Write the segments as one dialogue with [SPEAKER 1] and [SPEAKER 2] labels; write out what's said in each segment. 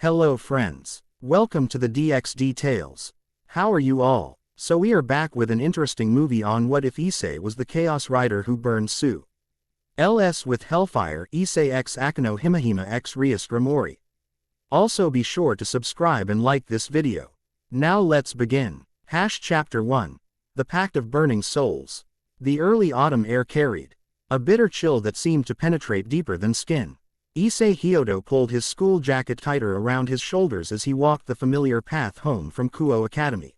[SPEAKER 1] Hello friends. Welcome to the DXD Tales. How are you all? So we are back with an interesting movie on what if Issei was the Chaos Rider who burned Su. LS with Hellfire, Issei x Akeno Himejima x Rias Gremory. Also be sure to subscribe and like this video. Now let's begin. Chapter 1. The Pact of Burning Souls. The early autumn air carried a bitter chill that seemed to penetrate deeper than skin. Issei Hyodo pulled his school jacket tighter around his shoulders as he walked the familiar path home from Kuo Academy.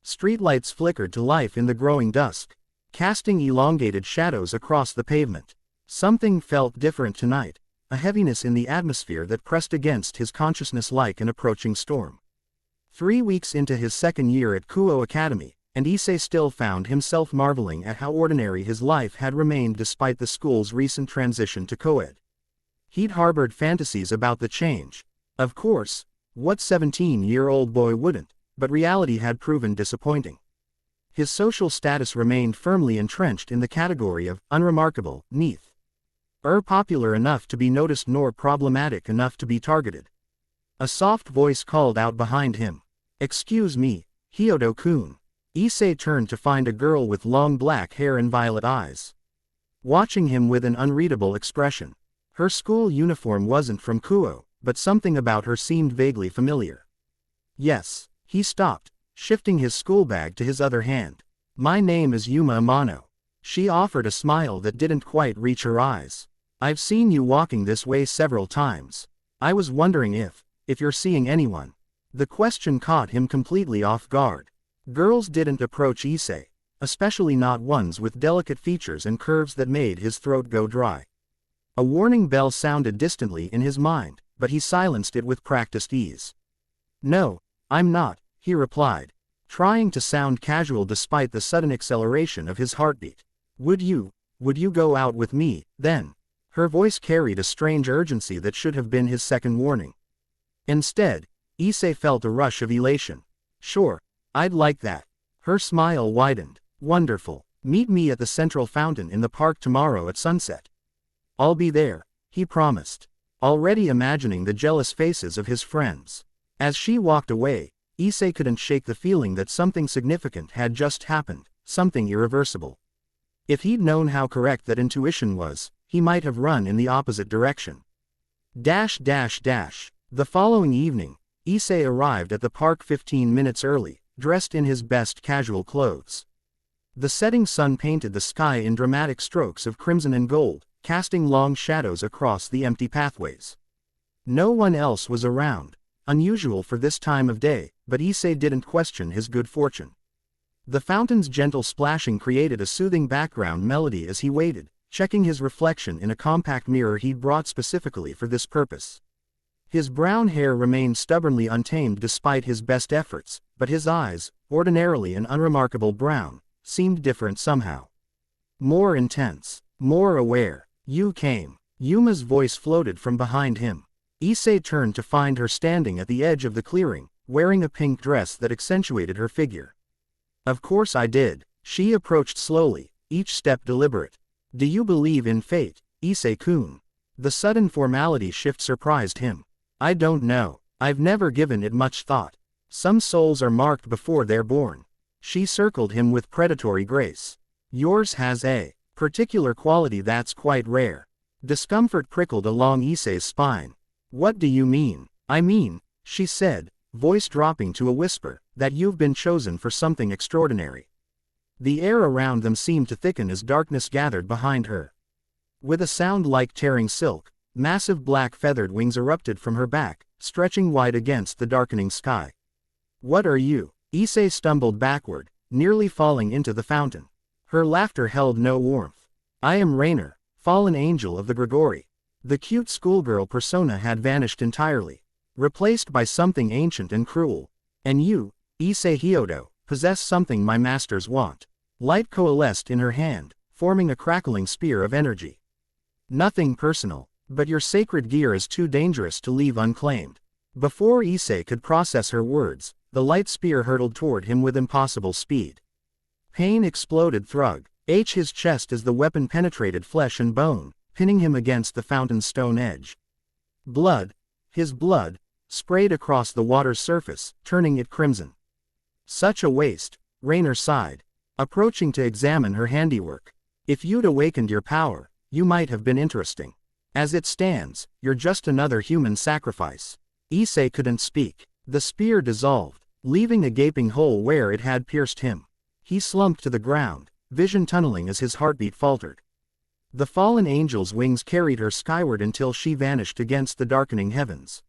[SPEAKER 1] Streetlights flickered to life in the growing dusk, casting elongated shadows across the pavement. Something felt different tonight, a heaviness in the atmosphere that pressed against his consciousness like an approaching storm. 3 weeks into his second year at Kuo Academy, and Issei still found himself marveling at how ordinary his life had remained despite the school's recent transition to co-ed. He'd harbored fantasies about the change. Of course, what 17-year-old boy wouldn't, but reality had proven disappointing. His social status remained firmly entrenched in the category of unremarkable, neath. Popular enough to be noticed nor problematic enough to be targeted. A soft voice called out behind him. "Excuse me, Hyodo-kun." Issei turned to find a girl with long black hair and violet eyes, watching him with an unreadable expression. Her school uniform wasn't from Kuo, but something about her seemed vaguely familiar. "Yes." He stopped, shifting his school bag to his other hand. "My name is Yuma Amano." She offered a smile that didn't quite reach her eyes. "I've seen you walking this way several times. I was wondering if you're seeing anyone." The question caught him completely off guard. Girls didn't approach Issei, especially not ones with delicate features and curves that made his throat go dry. A warning bell sounded distantly in his mind, but he silenced it with practiced ease. "No, I'm not," he replied, trying to sound casual despite the sudden acceleration of his heartbeat. Would you go out with me, then?" Her voice carried a strange urgency that should have been his second warning. Instead, Issei felt a rush of elation. "Sure, I'd like that." Her smile widened. "Wonderful. Meet me at the central fountain in the park tomorrow at sunset." "I'll be there," he promised, already imagining the jealous faces of his friends. As she walked away, Issei couldn't shake the feeling that something significant had just happened, something irreversible. If he'd known how correct that intuition was, he might have run in the opposite direction. The following evening, Issei arrived at the park 15 minutes early, dressed in his best casual clothes. The setting sun painted the sky in dramatic strokes of crimson and gold, casting long shadows across the empty pathways. No one else was around, unusual for this time of day, but Issei didn't question his good fortune. The fountain's gentle splashing created a soothing background melody as he waited, checking his reflection in a compact mirror he'd brought specifically for this purpose. His brown hair remained stubbornly untamed despite his best efforts, but his eyes, ordinarily an unremarkable brown, seemed different somehow. More intense, more aware. "You came." Yuma's voice floated from behind him. Issei turned to find her standing at the edge of the clearing, wearing a pink dress that accentuated her figure. "Of course I did." She approached slowly, each step deliberate. "Do you believe in fate, Issei-kun?" The sudden formality shift surprised him. "I don't know. I've never given it much thought. Some souls are marked before they're born." She circled him with predatory grace. "Yours has a particular quality that's quite rare." Discomfort prickled along Issei's spine. "What do you mean?" "I mean," she said, voice dropping to a whisper, "that you've been chosen for something extraordinary." The air around them seemed to thicken as darkness gathered behind her. With a sound like tearing silk, massive black feathered wings erupted from her back, stretching wide against the darkening sky. "What are you?" Issei stumbled backward, nearly falling into the fountain. Her laughter held no warmth. "I am Rainer, fallen angel of the Gregory." The cute schoolgirl persona had vanished entirely, replaced by something ancient and cruel. "And you, Issei Hyodo, possess something my masters want." Light coalesced in her hand, forming a crackling spear of energy. "Nothing personal, but your sacred gear is too dangerous to leave unclaimed." Before Issei could process her words, the light spear hurtled toward him with impossible speed. Pain exploded through his chest as the weapon penetrated flesh and bone, pinning him against the fountain's stone edge. Blood, his blood, sprayed across the water's surface, turning it crimson. Such a waste, Raynor sighed, approaching to examine her handiwork. If you'd awakened your power, you might have been interesting. As it stands, you're just another human sacrifice. Issei couldn't speak. The spear dissolved, leaving a gaping hole where it had pierced him. He slumped to the ground, vision tunneling as his heartbeat faltered. The fallen angel's wings carried her skyward until she vanished against the darkening heavens.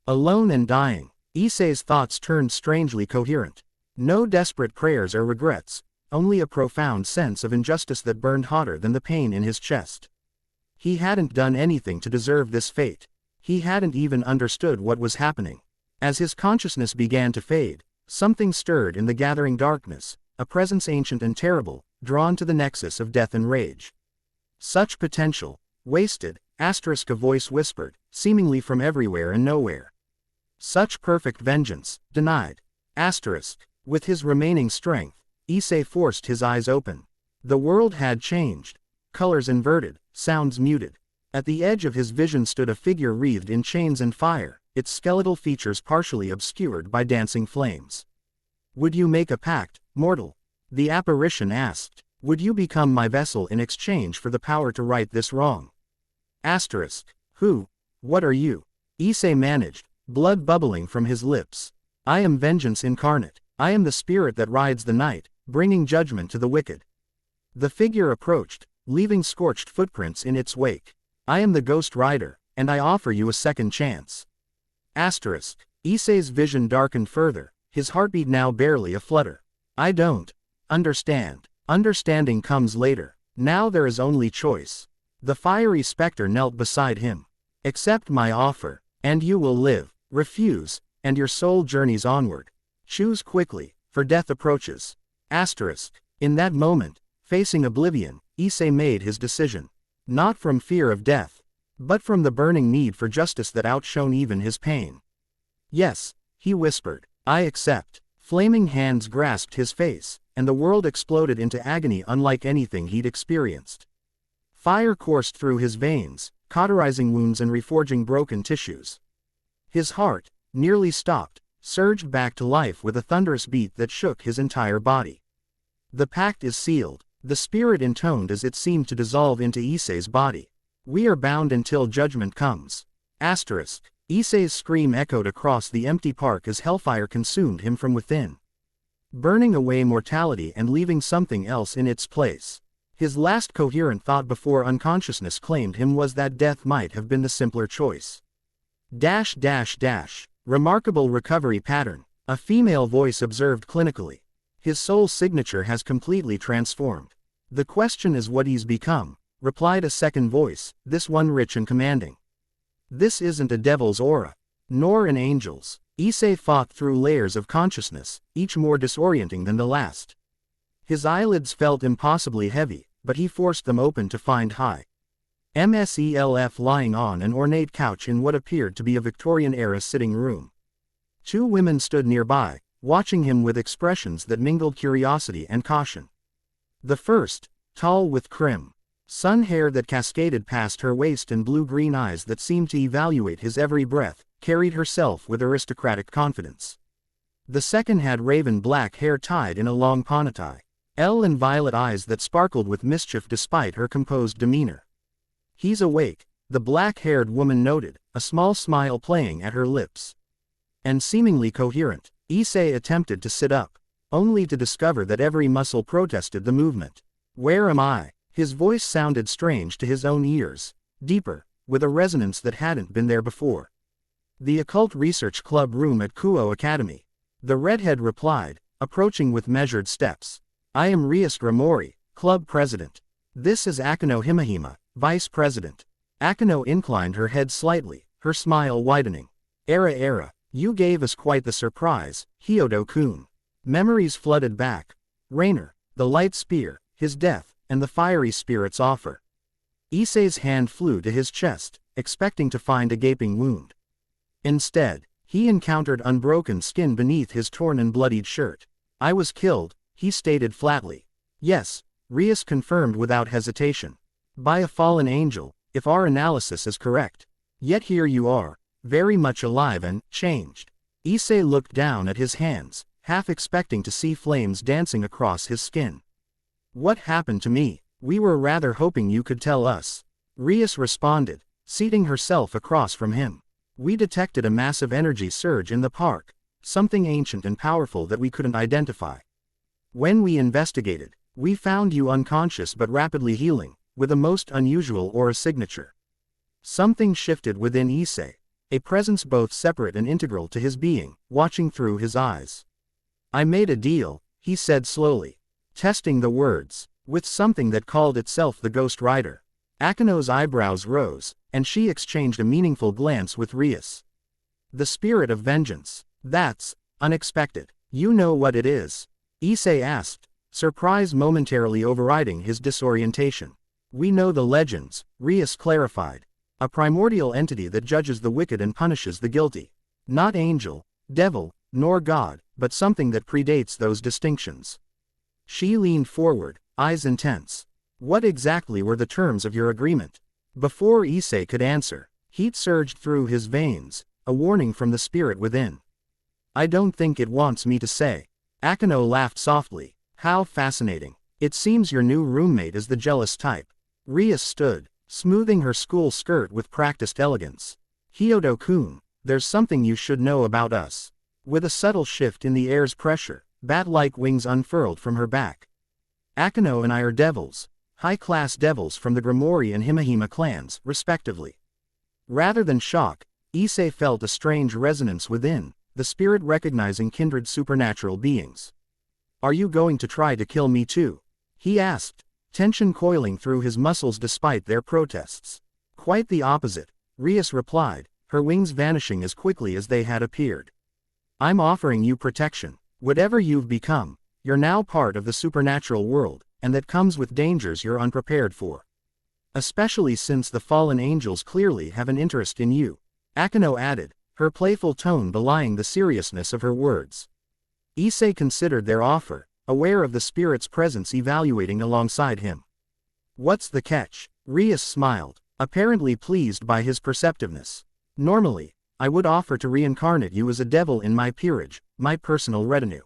[SPEAKER 1] Alone and dying, Issei's thoughts turned strangely coherent. No desperate prayers or regrets, only a profound sense of injustice that burned hotter than the pain in his chest. He hadn't done anything to deserve this fate. He hadn't even understood what was happening. As his consciousness began to fade, something stirred in the gathering darkness, a presence ancient and terrible, drawn to the nexus of death and rage. Such potential, wasted, a voice whispered, seemingly from everywhere and nowhere. Such perfect vengeance, denied. With his remaining strength, Issei forced his eyes open. The world had changed. Colors inverted, sounds muted. At the edge of his vision stood a figure wreathed in chains and fire, its skeletal features partially obscured by dancing flames. "Would you make a pact, mortal?" the apparition asked. "Would you become my vessel in exchange for the power to right this wrong?" Who? What are you? Issei managed, blood bubbling from his lips. "I am vengeance incarnate. I am the spirit that rides the night, bringing judgment to the wicked." The figure approached, leaving scorched footprints in its wake. "I am the Ghost Rider, and I offer you a second chance." Issei's vision darkened further, his heartbeat now barely a flutter. "I don't understand. Understanding comes later. Now there is only choice." The fiery specter knelt beside him. "Accept my offer, and you will live. Refuse, and your soul journeys onward. Choose quickly, for death approaches." In that moment, facing oblivion, Issei made his decision. Not from fear of death, but from the burning need for justice that outshone even his pain. "Yes," he whispered, "I accept." Flaming hands grasped his face, and the world exploded into agony unlike anything he'd experienced. Fire coursed through his veins, cauterizing wounds and reforging broken tissues. His heart, nearly stopped, surged back to life with a thunderous beat that shook his entire body. "The pact is sealed," the spirit intoned as it seemed to dissolve into Issei's body. "We are bound until judgment comes." Issei's scream echoed across the empty park as Hellfire consumed him from within, burning away mortality and leaving something else in its place. His last coherent thought before unconsciousness claimed him was that death might have been the simpler choice. Remarkable recovery pattern, a female voice observed clinically. "His soul signature has completely transformed. The question is what he's become," replied a second voice, this one rich and commanding. "This isn't a devil's aura, nor an angel's." Issei fought through layers of consciousness, each more disorienting than the last. His eyelids felt impossibly heavy, but he forced them open to find himself lying on an ornate couch in what appeared to be a Victorian-era sitting room. Two women stood nearby, watching him with expressions that mingled curiosity and caution. The first, tall with sun hair that cascaded past her waist and blue-green eyes that seemed to evaluate his every breath, carried herself with aristocratic confidence. The second had raven black hair tied in a long ponytail, and violet eyes that sparkled with mischief despite her composed demeanor. "He's awake," the black-haired woman noted, a small smile playing at her lips. And seemingly coherent, Issei attempted to sit up, only to discover that every muscle protested the movement. "Where am I?" His voice sounded strange to his own ears, deeper, with a resonance that hadn't been there before. "The Occult Research Club room at Kuo Academy," the redhead replied, approaching with measured steps. "I am Rias Gremory, club president. This is Akeno Himejima, vice president." Akeno inclined her head slightly, her smile widening. Era, you gave us quite the surprise, Hyodo-kun." Memories flooded back. Raynor, the light spear, his death, and the fiery spirit's offer. Issei's hand flew to his chest, expecting to find a gaping wound. Instead, he encountered unbroken skin beneath his torn and bloodied shirt. "I was killed," he stated flatly. "Yes," Rias confirmed without hesitation. "By a fallen angel, if our analysis is correct. Yet here you are, very much alive and changed. Issei looked down at his hands, half expecting to see flames dancing across his skin. What happened to me? We were rather hoping you could tell us. Rias responded, seating herself across from him. We detected a massive energy surge in the park, something ancient and powerful that we couldn't identify. When we investigated, we found you unconscious but rapidly healing, with a most unusual aura signature. Something shifted within Issei, a presence both separate and integral to his being, watching through his eyes. I made a deal, he said slowly, testing the words, with something that called itself the Ghost Rider. Akeno's eyebrows rose, and she exchanged a meaningful glance with Rias. The spirit of vengeance. That's unexpected. You know what it is? Issei asked, surprise momentarily overriding his disorientation. We know the legends, Rias clarified. A primordial entity that judges the wicked and punishes the guilty. Not angel, devil, nor god, but something that predates those distinctions. She leaned forward, eyes intense. What exactly were the terms of your agreement? Before Issei could answer, heat surged through his veins, a warning from the spirit within. I don't think it wants me to say. Akeno laughed softly. How fascinating. It seems your new roommate is the jealous type. Rias stood, smoothing her school skirt with practiced elegance. Hyodo-kun, there's something you should know about us. With a subtle shift in the air's pressure, bat-like wings unfurled from her back. Akeno and I are devils, high-class devils from the Gremory and Himejima clans, respectively. Rather than shock, Issei felt a strange resonance within, the spirit recognizing kindred supernatural beings. Are you going to try to kill me too? He asked, tension coiling through his muscles despite their protests. Quite the opposite, Rias replied, her wings vanishing as quickly as they had appeared. I'm offering you protection. Whatever you've become, you're now part of the supernatural world, and that comes with dangers you're unprepared for. Especially since the fallen angels clearly have an interest in you, Akeno added, her playful tone belying the seriousness of her words. Issei considered their offer, aware of the spirit's presence evaluating alongside him. What's the catch? Rias smiled, apparently pleased by his perceptiveness. Normally, I would offer to reincarnate you as a devil in my peerage, my personal retinue.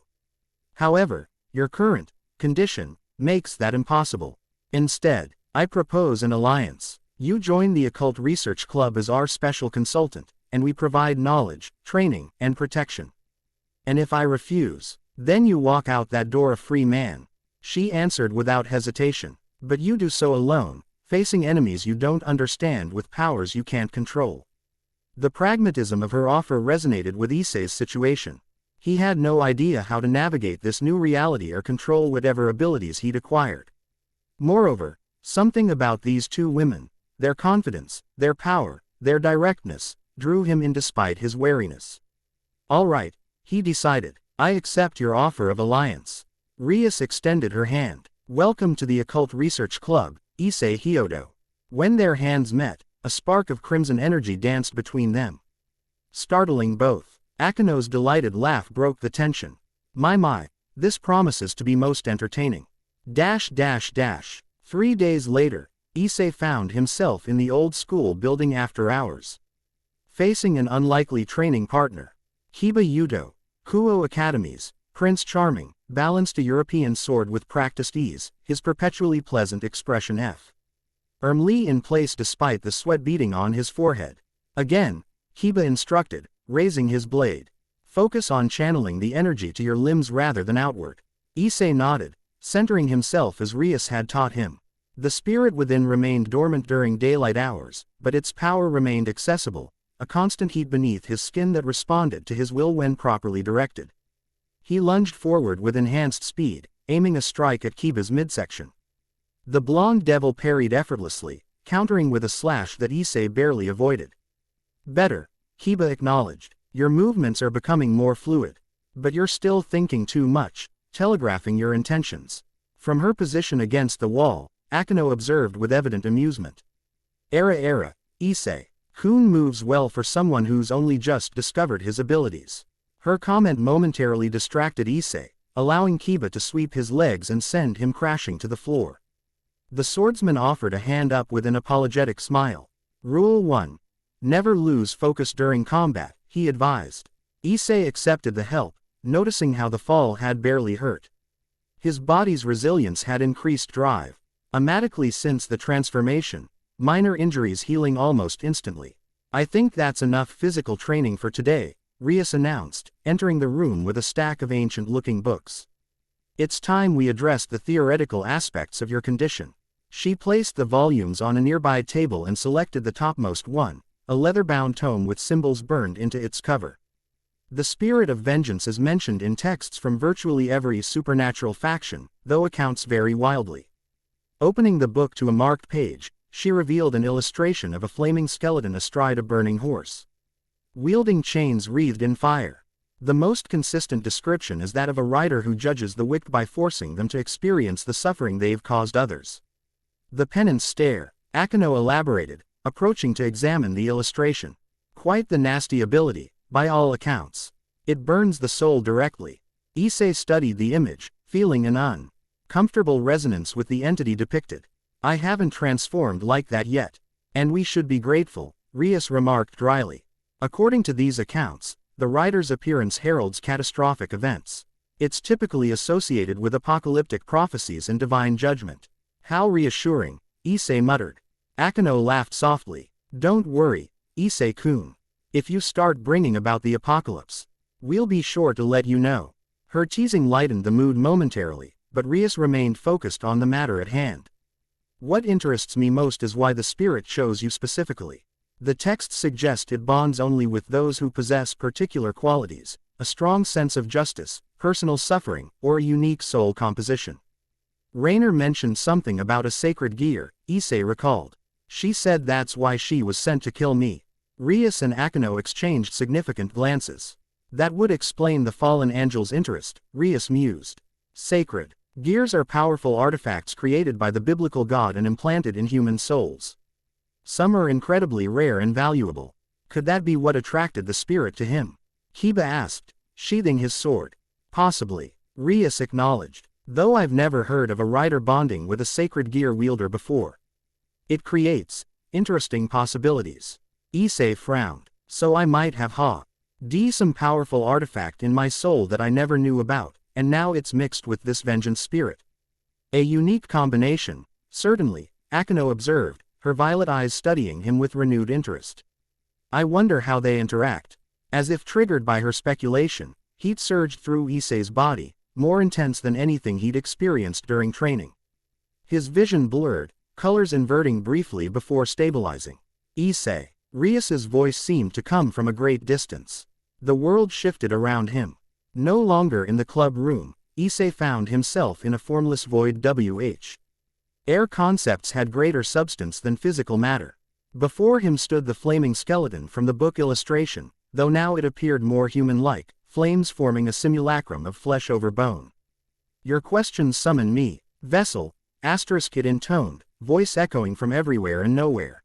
[SPEAKER 1] However, your current condition makes that impossible. Instead, I propose an alliance. You join the Occult Research Club as our special consultant, and we provide knowledge, training, and protection. And if I refuse, then you walk out that door a free man. She answered without hesitation. But you do so alone, facing enemies you don't understand with powers you can't control. The pragmatism of her offer resonated with Issei's situation. He had no idea how to navigate this new reality or control whatever abilities he'd acquired. Moreover, something about these two women, their confidence, their power, their directness, drew him in despite his wariness. All right, he decided, I accept your offer of alliance. Rias extended her hand. Welcome to the Occult Research Club, Issei Hyodo. When their hands met, a spark of crimson energy danced between them. Startling both, Akeno's delighted laugh broke the tension. My, this promises to be most entertaining. 3 days later, Issei found himself in the old school building after hours. Facing an unlikely training partner. Kiba Yudo, Kuo Academies, Prince Charming, balanced a European sword with practiced ease, his perpetually pleasant expression firmly in place despite the sweat beading on his forehead. Again, Kiba instructed, raising his blade. Focus on channeling the energy to your limbs rather than outward. Issei nodded, centering himself as Rias had taught him. The spirit within remained dormant during daylight hours, but its power remained accessible, a constant heat beneath his skin that responded to his will when properly directed. He lunged forward with enhanced speed, aiming a strike at Kiba's midsection. The blonde devil parried effortlessly, countering with a slash that Issei barely avoided. Better, Kiba acknowledged. Your movements are becoming more fluid. But you're still thinking too much, telegraphing your intentions. From her position against the wall, Akeno observed with evident amusement. Era, Issei. Kun moves well for someone who's only just discovered his abilities. Her comment momentarily distracted Issei, allowing Kiba to sweep his legs and send him crashing to the floor. The swordsman offered a hand up with an apologetic smile. Rule 1. Never lose focus during combat, he advised. Issei accepted the help, noticing how the fall had barely hurt. His body's resilience had increased drive. Automatically since the transformation, minor injuries healing almost instantly. I think that's enough physical training for today, Rias announced, entering the room with a stack of ancient-looking books. It's time we addressed the theoretical aspects of your condition. She placed the volumes on a nearby table and selected the topmost one, a leather-bound tome with symbols burned into its cover. The spirit of vengeance is mentioned in texts from virtually every supernatural faction, though accounts vary wildly. Opening the book to a marked page, she revealed an illustration of a flaming skeleton astride a burning horse, wielding chains wreathed in fire. The most consistent description is that of a rider who judges the wicked by forcing them to experience the suffering they've caused others. The penance stare, Akeno elaborated, approaching to examine the illustration. Quite the nasty ability, by all accounts. It burns the soul directly. Issei studied the image, feeling an uncomfortable resonance with the entity depicted. I haven't transformed like that yet. And we should be grateful, Rias remarked dryly. According to these accounts, the rider's appearance heralds catastrophic events. It's typically associated with apocalyptic prophecies and divine judgment. How reassuring, Issei muttered. Akeno laughed softly. Don't worry, Issei-kun. If you start bringing about the apocalypse, we'll be sure to let you know. Her teasing lightened the mood momentarily, but Rias remained focused on the matter at hand. What interests me most is why the spirit chose you specifically. The texts suggest it bonds only with those who possess particular qualities, a strong sense of justice, personal suffering, or a unique soul composition. Rainer mentioned something about a sacred gear, Issei recalled. She said that's why she was sent to kill me. Rias and Akeno exchanged significant glances. That would explain the fallen angel's interest, Rias mused. Sacred gears are powerful artifacts created by the biblical god and implanted in human souls. Some are incredibly rare and valuable. Could that be what attracted the spirit to him? Kiba asked, sheathing his sword. Possibly, Rias acknowledged, though I've never heard of a rider bonding with a sacred gear wielder before. It creates interesting possibilities. Issei frowned. So I might have some powerful artifact in my soul that I never knew about, and now it's mixed with this vengeance spirit. A unique combination, certainly, Akeno observed, her violet eyes studying him with renewed interest. I wonder how they interact. As if triggered by her speculation, heat surged through Issei's body, more intense than anything he'd experienced during training. His vision blurred, colors inverting briefly before stabilizing. Issei. Rias's voice seemed to come from a great distance. The world shifted around him. No longer in the club room, Issei found himself in a formless void. Air concepts had greater substance than physical matter. Before him stood the flaming skeleton from the book illustration, though now it appeared more human-like, flames forming a simulacrum of flesh over bone. Your questions summon me, vessel, it intoned, voice echoing from everywhere and nowhere.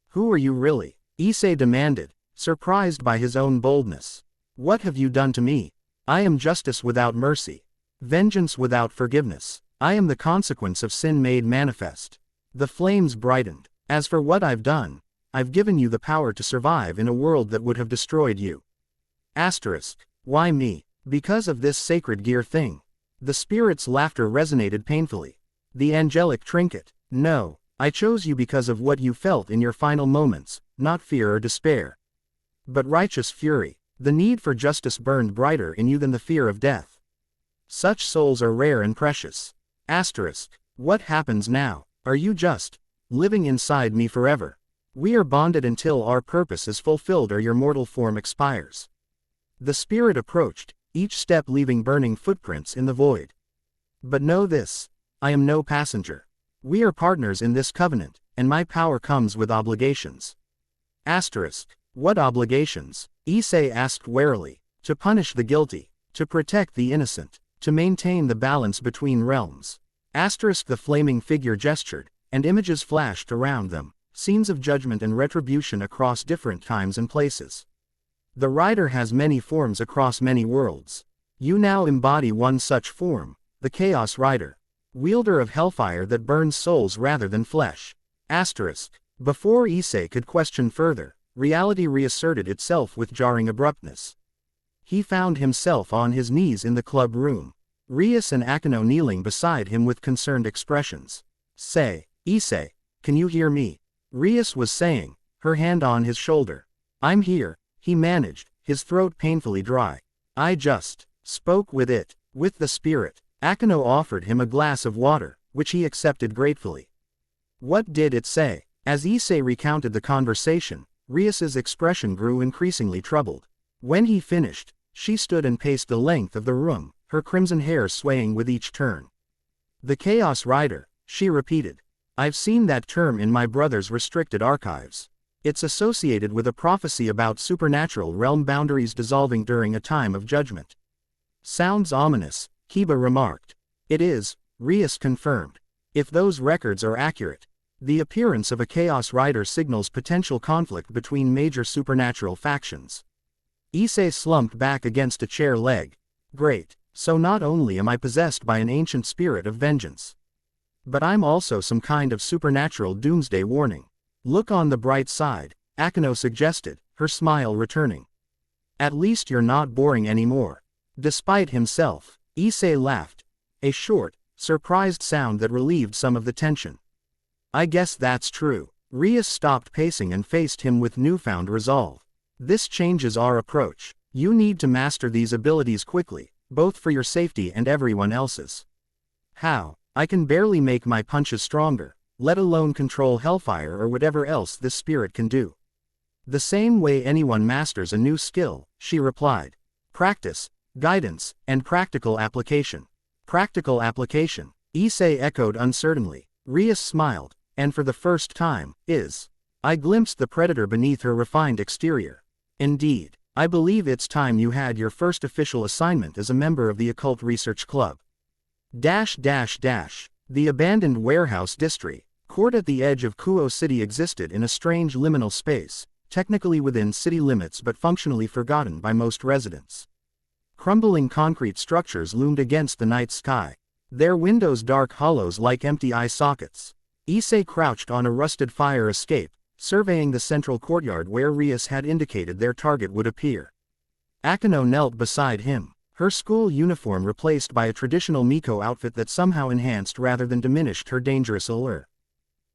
[SPEAKER 1] Who are you really? Issei demanded, surprised by his own boldness. What have you done to me? I am justice without mercy. Vengeance without forgiveness. I am the consequence of sin made manifest. The flames brightened. As for what I've done, I've given you the power to survive in a world that would have destroyed you. Why me? Because of this sacred gear thing. The spirit's laughter resonated painfully. The angelic trinket. No, I chose you because of what you felt in your final moments, not fear or despair. But righteous fury. The need for justice burned brighter in you than the fear of death. Such souls are rare and precious. What happens now? Are you just living inside me forever? We are bonded until our purpose is fulfilled or your mortal form expires. The spirit approached, each step leaving burning footprints in the void. But know this, I am no passenger. We are partners in this covenant, and my power comes with obligations. What obligations? Issei asked warily. To punish the guilty, to protect the innocent, to maintain the balance between realms. The flaming figure gestured, and images flashed around them, scenes of judgment and retribution across different times and places. The rider has many forms across many worlds. You now embody one such form, the Chaos Rider, wielder of Hellfire that burns souls rather than flesh. Before Issei could question further, reality reasserted itself with jarring abruptness. He found himself on his knees in the club room. Rias and Akeno kneeling beside him with concerned expressions. Issei, can you hear me? Rias was saying, her hand on his shoulder. I'm here, he managed, his throat painfully dry. I just spoke with it, with the spirit. Akeno offered him a glass of water, which he accepted gratefully. What did it say? As Issei recounted the conversation, Rias's expression grew increasingly troubled. When he finished, she stood and paced the length of the room, her crimson hair swaying with each turn. The Chaos Rider, she repeated. I've seen that term in my brother's restricted archives. It's associated with a prophecy about supernatural realm boundaries dissolving during a time of judgment. Sounds ominous, Kiba remarked. It is, Rias confirmed. If those records are accurate, the appearance of a Chaos Rider signals potential conflict between major supernatural factions. Issei slumped back against a chair leg. Great, so not only am I possessed by an ancient spirit of vengeance, but I'm also some kind of supernatural doomsday warning. Look on the bright side, Akeno suggested, her smile returning. At least you're not boring anymore. Despite himself, Issei laughed. A short, surprised sound that relieved some of the tension. I guess that's true. Rias stopped pacing and faced him with newfound resolve. This changes our approach. You need to master these abilities quickly, both for your safety and everyone else's. How? I can barely make my punches stronger, let alone control Hellfire or whatever else this spirit can do. The same way anyone masters a new skill, she replied. Practice, guidance, and practical application. Practical application, Issei echoed uncertainly. Rias smiled, and for the first time, I glimpsed the predator beneath her refined exterior. Indeed, I believe it's time you had your first official assignment as a member of the Occult Research Club. The abandoned warehouse district, court at the edge of Kuo City existed in a strange liminal space, technically within city limits but functionally forgotten by most residents. Crumbling concrete structures loomed against the night sky, their windows dark hollows like empty eye sockets. Issei crouched on a rusted fire escape, surveying the central courtyard where Rias had indicated their target would appear. Akeno knelt beside him, her school uniform replaced by a traditional Miko outfit that somehow enhanced rather than diminished her dangerous allure.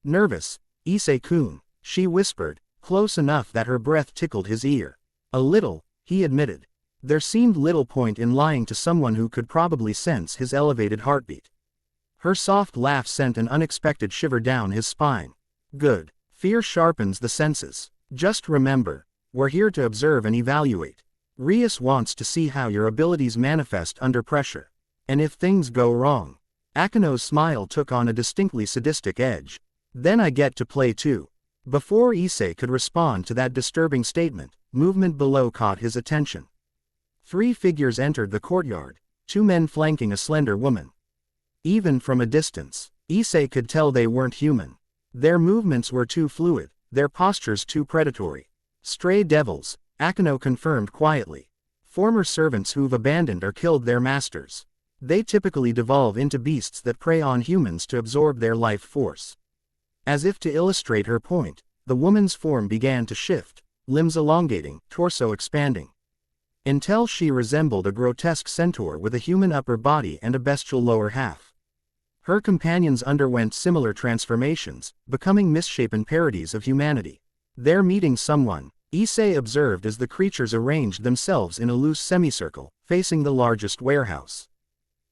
[SPEAKER 1] Nervous, Issei-kun, she whispered, close enough that her breath tickled his ear. A little, he admitted. There seemed little point in lying to someone who could probably sense his elevated heartbeat. Her soft laugh sent an unexpected shiver down his spine. Good. Fear sharpens the senses. Just remember, we're here to observe and evaluate. Rias wants to see how your abilities manifest under pressure. And if things go wrong. Akeno's smile took on a distinctly sadistic edge. Then I get to play too. Before Issei could respond to that disturbing statement, movement below caught his attention. 3 figures entered the courtyard, 2 men flanking a slender woman. Even from a distance, Issei could tell they weren't human. Their movements were too fluid, their postures too predatory. Stray devils, Akeno confirmed quietly. Former servants who've abandoned or killed their masters. They typically devolve into beasts that prey on humans to absorb their life force. As if to illustrate her point, the woman's form began to shift, limbs elongating, torso expanding. Until she resembled a grotesque centaur with a human upper body and a bestial lower half. Her companions underwent similar transformations, becoming misshapen parodies of humanity. They're meeting someone, Issei observed as the creatures arranged themselves in a loose semicircle, facing the largest warehouse.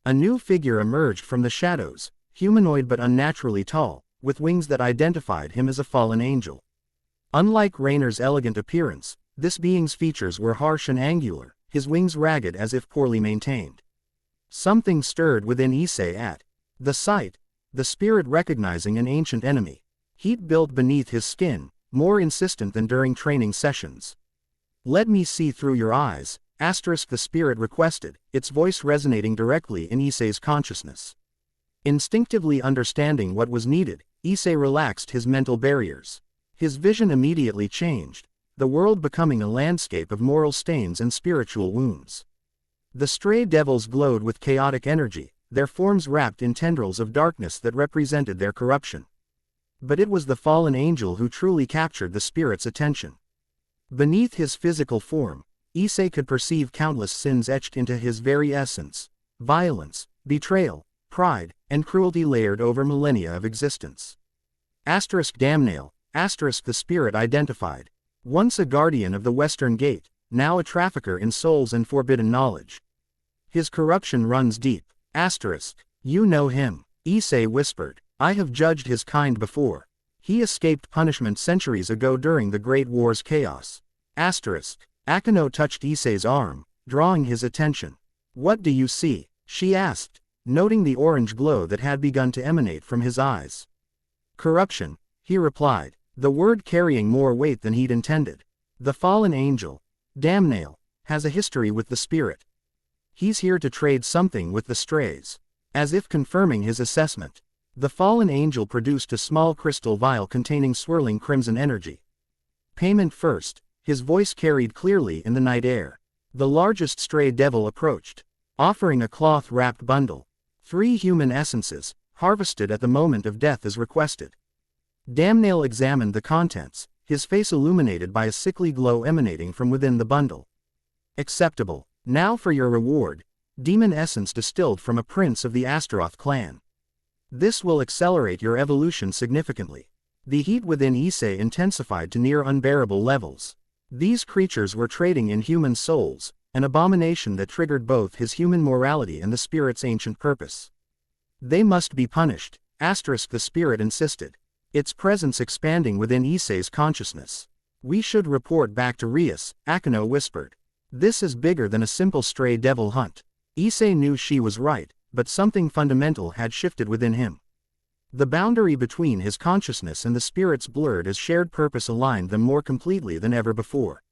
[SPEAKER 1] A new figure emerged from the shadows, humanoid but unnaturally tall, with wings that identified him as a fallen angel. Unlike Rainer's elegant appearance, this being's features were harsh and angular, his wings ragged as if poorly maintained. Something stirred within Issei at the sight, the spirit recognizing an ancient enemy. Heat built beneath his skin, more insistent than during training sessions. Let me see through your eyes, the spirit requested, its voice resonating directly in Issei's consciousness. Instinctively understanding what was needed, Issei relaxed his mental barriers. His vision immediately changed, the world becoming a landscape of moral stains and spiritual wounds. The stray devils glowed with chaotic energy, their forms wrapped in tendrils of darkness that represented their corruption. But it was the fallen angel who truly captured the spirit's attention. Beneath his physical form, Issei could perceive countless sins etched into his very essence: violence, betrayal, pride, and cruelty layered over millennia of existence. Damnale, the spirit identified. Once a guardian of the Western Gate, now a trafficker in souls and forbidden knowledge. His corruption runs deep. You know him, Issei whispered. I have judged his kind before. He escaped punishment centuries ago during the Great War's chaos. Akeno touched Issei's arm, drawing his attention. What do you see? She asked, noting the orange glow that had begun to emanate from his eyes. Corruption, he replied, the word carrying more weight than he'd intended. The fallen angel, Damnale, has a history with the spirit. He's here to trade something with the strays. As if confirming his assessment, the fallen angel produced a small crystal vial containing swirling crimson energy. Payment first, his voice carried clearly in the night air. The largest stray devil approached, offering a cloth-wrapped bundle. 3 human essences, harvested at the moment of death as requested. Damnale examined the contents, his face illuminated by a sickly glow emanating from within the bundle. Acceptable. Now for your reward, demon essence distilled from a prince of the Astaroth clan. This will accelerate your evolution significantly. The heat within Issei intensified to near unbearable levels. These creatures were trading in human souls, an abomination that triggered both his human morality and the spirit's ancient purpose. They must be punished, the spirit insisted, its presence expanding within Issei's consciousness. We should report back to Rias, Akeno whispered. This is bigger than a simple stray devil hunt. Issei knew she was right, but something fundamental had shifted within him. The boundary between his consciousness and the spirit's blurred as shared purpose aligned them more completely than ever before.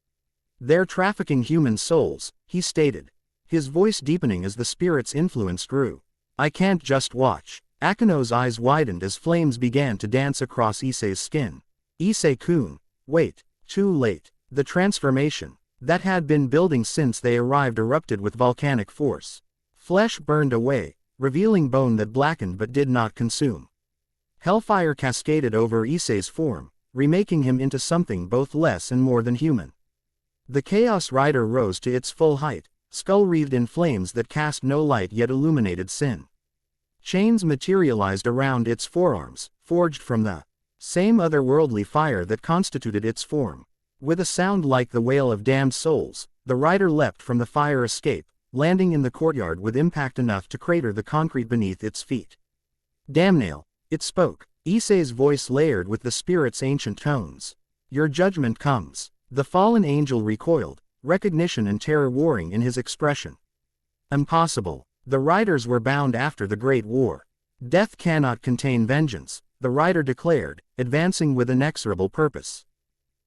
[SPEAKER 1] They're trafficking human souls, he stated, his voice deepening as the spirit's influence grew. I can't just watch. Akeno's eyes widened as flames began to dance across Issei's skin. Issei-kun, wait, too late. The transformation that had been building since they arrived erupted with volcanic force. Flesh burned away, revealing bone that blackened but did not consume. Hellfire cascaded over Issei's form, remaking him into something both less and more than human. The Chaos Rider rose to its full height, skull wreathed in flames that cast no light yet illuminated sin. Chains materialized around its forearms, forged from the same otherworldly fire that constituted its form. With a sound like the wail of damned souls, the rider leapt from the fire escape, landing in the courtyard with impact enough to crater the concrete beneath its feet. Damnale, it spoke, Issei's voice layered with the spirit's ancient tones. Your judgment comes. The fallen angel recoiled, recognition and terror warring in his expression. Impossible. The riders were bound after the Great War. Death cannot contain vengeance, the rider declared, advancing with inexorable purpose.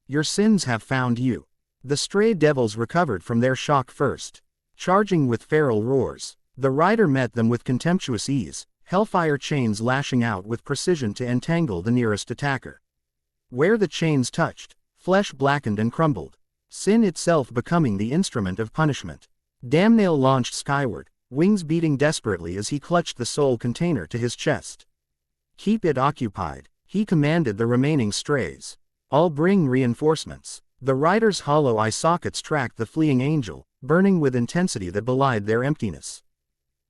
[SPEAKER 1] Your sins have found you. The stray devils recovered from their shock first. Charging with feral roars, the rider met them with contemptuous ease, hellfire chains lashing out with precision to entangle the nearest attacker. Where the chains touched, flesh blackened and crumbled, sin itself becoming the instrument of punishment. Damnale launched skyward, wings beating desperately as he clutched the soul container to his chest. Keep it occupied, he commanded the remaining strays. I'll bring reinforcements. The rider's hollow eye sockets tracked the fleeing angel, burning with intensity that belied their emptiness.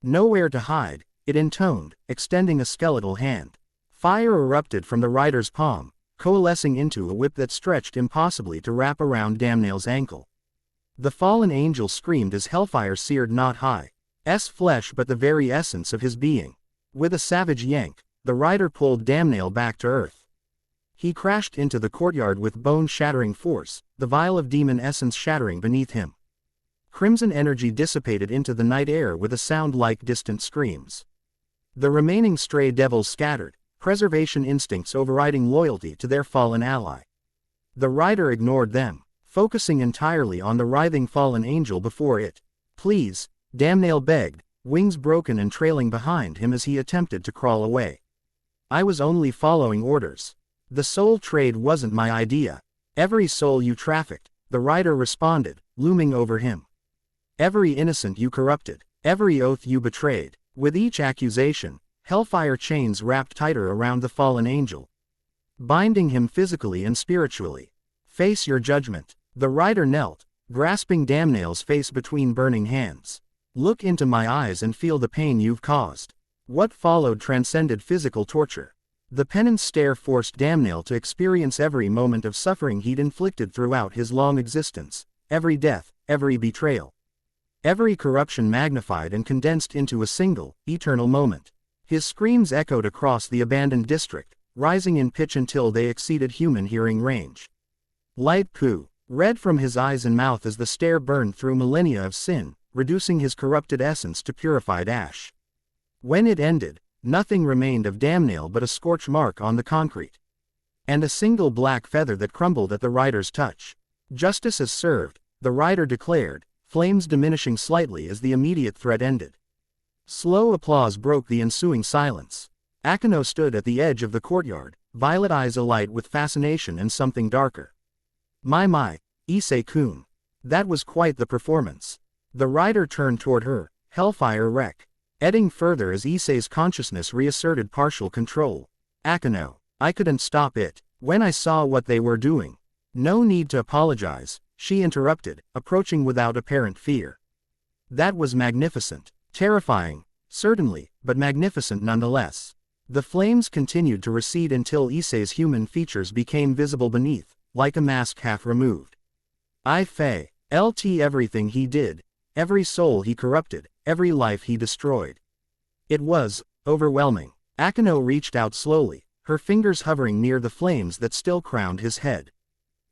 [SPEAKER 1] Nowhere to hide, it intoned, extending a skeletal hand. Fire erupted from the rider's palm, coalescing into a whip that stretched impossibly to wrap around Damnale's ankle. The fallen angel screamed as hellfire seared not High's flesh but the very essence of his being. With a savage yank, the rider pulled Damnale back to earth. He crashed into the courtyard with bone-shattering force, the vial of demon essence shattering beneath him. Crimson energy dissipated into the night air with a sound like distant screams. The remaining stray devils scattered, preservation instincts overriding loyalty to their fallen ally. The rider ignored them, focusing entirely on the writhing fallen angel before it. Please, Damnale begged, wings broken and trailing behind him as he attempted to crawl away. I was only following orders. The soul trade wasn't my idea. Every soul you trafficked, the rider responded, looming over him. Every innocent you corrupted, every oath you betrayed. With each accusation, hellfire chains wrapped tighter around the fallen angel, binding him physically and spiritually. Face your judgment. The rider knelt, grasping Damnail's face between burning hands. Look into my eyes and feel the pain you've caused. What followed transcended physical torture. The penance stare forced Damnail to experience every moment of suffering he'd inflicted throughout his long existence, every death, every betrayal. Every corruption magnified and condensed into a single, eternal moment. His screams echoed across the abandoned district, rising in pitch until they exceeded human hearing range. Light poo, red from his eyes and mouth as the stare burned through millennia of sin, reducing his corrupted essence to purified ash. When it ended, nothing remained of Damnail but a scorch mark on the concrete. And a single black feather that crumbled at the rider's touch. Justice is served, the rider declared, flames diminishing slightly as the immediate threat ended. Slow applause broke the ensuing silence. Akeno stood at the edge of the courtyard, violet eyes alight with fascination and something darker. My, Issei-kun. That was quite the performance. The rider turned toward her, Hellfire wreck. Edging further as Issei's consciousness reasserted partial control. Akeno, I couldn't stop it, when I saw what they were doing. No need to apologize, she interrupted, approaching without apparent fear. That was magnificent. Terrifying, certainly, but magnificent nonetheless. The flames continued to recede until Issei's human features became visible beneath, like a mask half removed. Everything he did, every soul he corrupted, every life he destroyed. It was overwhelming. Akeno reached out slowly, her fingers hovering near the flames that still crowned his head.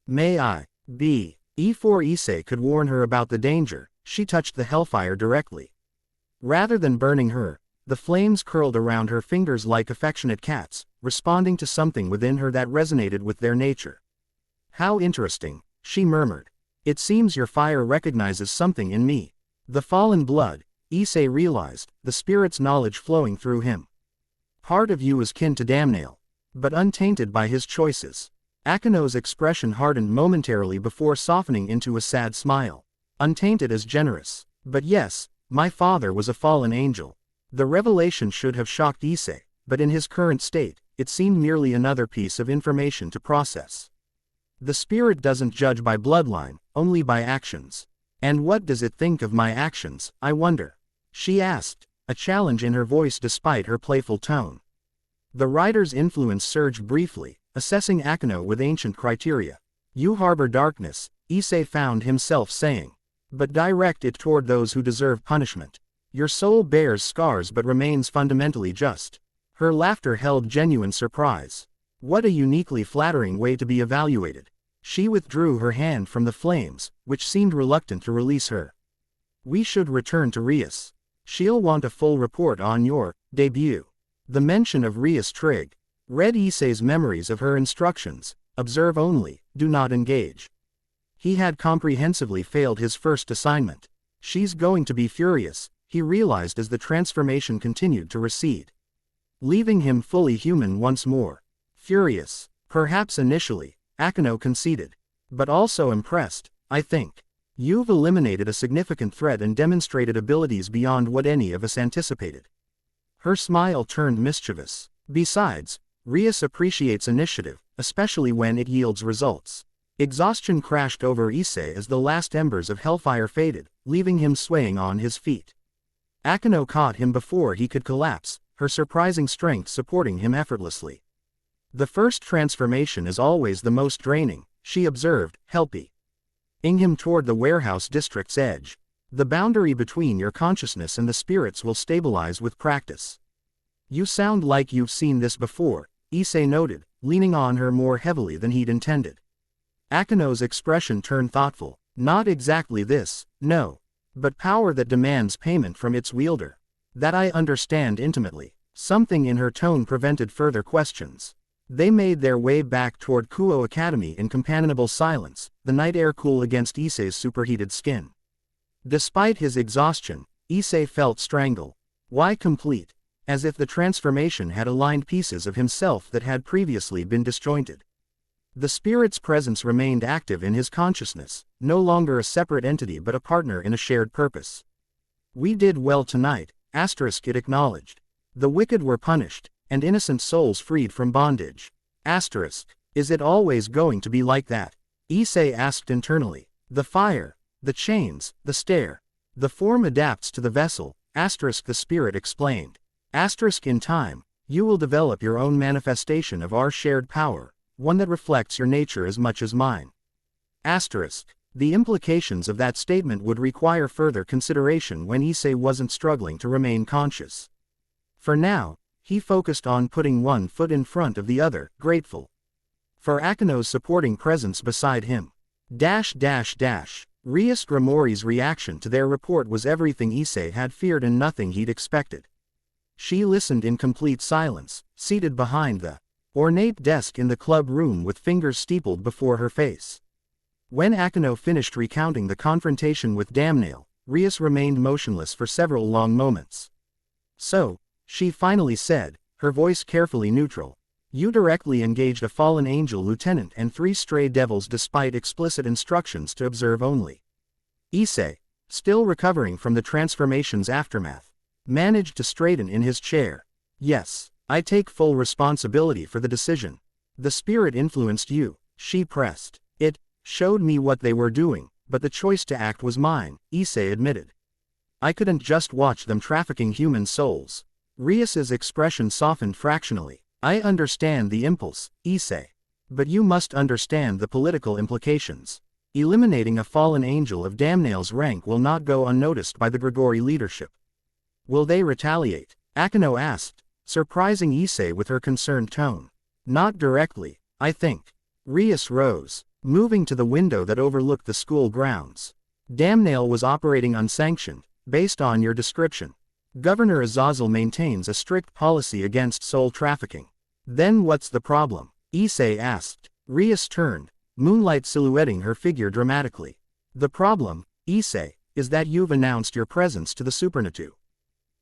[SPEAKER 1] May I be? Before Issei could warn her about the danger, she touched the Hellfire directly. Rather than burning her, the flames curled around her fingers like affectionate cats, responding to something within her that resonated with their nature. How interesting, she murmured. It seems your fire recognizes something in me. The fallen blood, Issei realized, the spirit's knowledge flowing through him. Part of you is kin to Damnail, but untainted by his choices. Akeno's expression hardened momentarily before softening into a sad smile. Untainted as generous. But yes, my father was a fallen angel. The revelation should have shocked Issei, but in his current state, it seemed merely another piece of information to process. The spirit doesn't judge by bloodline, only by actions. And what does it think of my actions, I wonder? She asked, a challenge in her voice despite her playful tone. The rider's influence surged briefly, assessing Akeno with ancient criteria. You harbor darkness, Issei found himself saying. But direct it toward those who deserve punishment. Your soul bears scars but remains fundamentally just. Her laughter held genuine surprise. What a uniquely flattering way to be evaluated. She withdrew her hand from the flames, which seemed reluctant to release her. We should return to Rias. She'll want a full report on your debut. The mention of Rias Trig. Read Issei's memories of her instructions, observe only, do not engage. He had comprehensively failed his first assignment. She's going to be furious, he realized as the transformation continued to recede. Leaving him fully human once more. Furious, perhaps initially, Akeno conceded. But also impressed, I think. You've eliminated a significant threat and demonstrated abilities beyond what any of us anticipated. Her smile turned mischievous. Besides, Rias appreciates initiative, especially when it yields results. Exhaustion crashed over Issei as the last embers of Hellfire faded, leaving him swaying on his feet. Akeno caught him before he could collapse, her surprising strength supporting him effortlessly. The first transformation is always the most draining, she observed, helping him toward the warehouse district's edge. The boundary between your consciousness and the spirits will stabilize with practice. You sound like you've seen this before, Issei noted, leaning on her more heavily than he'd intended. Akeno's expression turned thoughtful. Not exactly this, no. But power that demands payment from its wielder. That I understand intimately. Something in her tone prevented further questions. They made their way back toward Kuo Academy in companionable silence, the night air cool against Issei's superheated skin. Despite his exhaustion, Issei felt strangled. Why complete? As if the transformation had aligned pieces of himself that had previously been disjointed. The spirit's presence remained active in his consciousness, no longer a separate entity but a partner in a shared purpose. We did well tonight, it acknowledged. The wicked were punished, and innocent souls freed from bondage. Is it always going to be like that? Issei asked internally. The fire, the chains, the stair. The form adapts to the vessel, * the spirit explained. * in time, you will develop your own manifestation of our shared power, one that reflects your nature as much as mine. * The implications of that statement would require further consideration when Issei wasn't struggling to remain conscious. For now, he focused on putting one foot in front of the other, grateful for Akeno's supporting presence beside him. Rias Gremory's reaction to their report was everything Issei had feared and nothing he'd expected. She listened in complete silence, seated behind the ornate desk in the club room with fingers steepled before her face. When Akeno finished recounting the confrontation with Damnail, Rias remained motionless for several long moments. So, she finally said, her voice carefully neutral. You directly engaged a fallen angel lieutenant and 3 stray devils despite explicit instructions to observe only. Issei, still recovering from the transformation's aftermath, managed to straighten in his chair. Yes, I take full responsibility for the decision. The spirit influenced you, she pressed. It showed me what they were doing, but the choice to act was mine, Issei admitted. I couldn't just watch them trafficking human souls. Rias's expression softened fractionally. I understand the impulse, Issei. But you must understand the political implications. Eliminating a fallen angel of Damnail's rank will not go unnoticed by the Gregory leadership. Will they retaliate? Akeno asked, surprising Issei with her concerned tone. Not directly, I think. Rias rose, moving to the window that overlooked the school grounds. Damnail was operating unsanctioned, based on your description. Governor Azazel maintains a strict policy against soul trafficking. Then what's the problem? Issei asked. Rias turned, moonlight silhouetting her figure dramatically. The problem, Issei, is that you've announced your presence to the Supernatu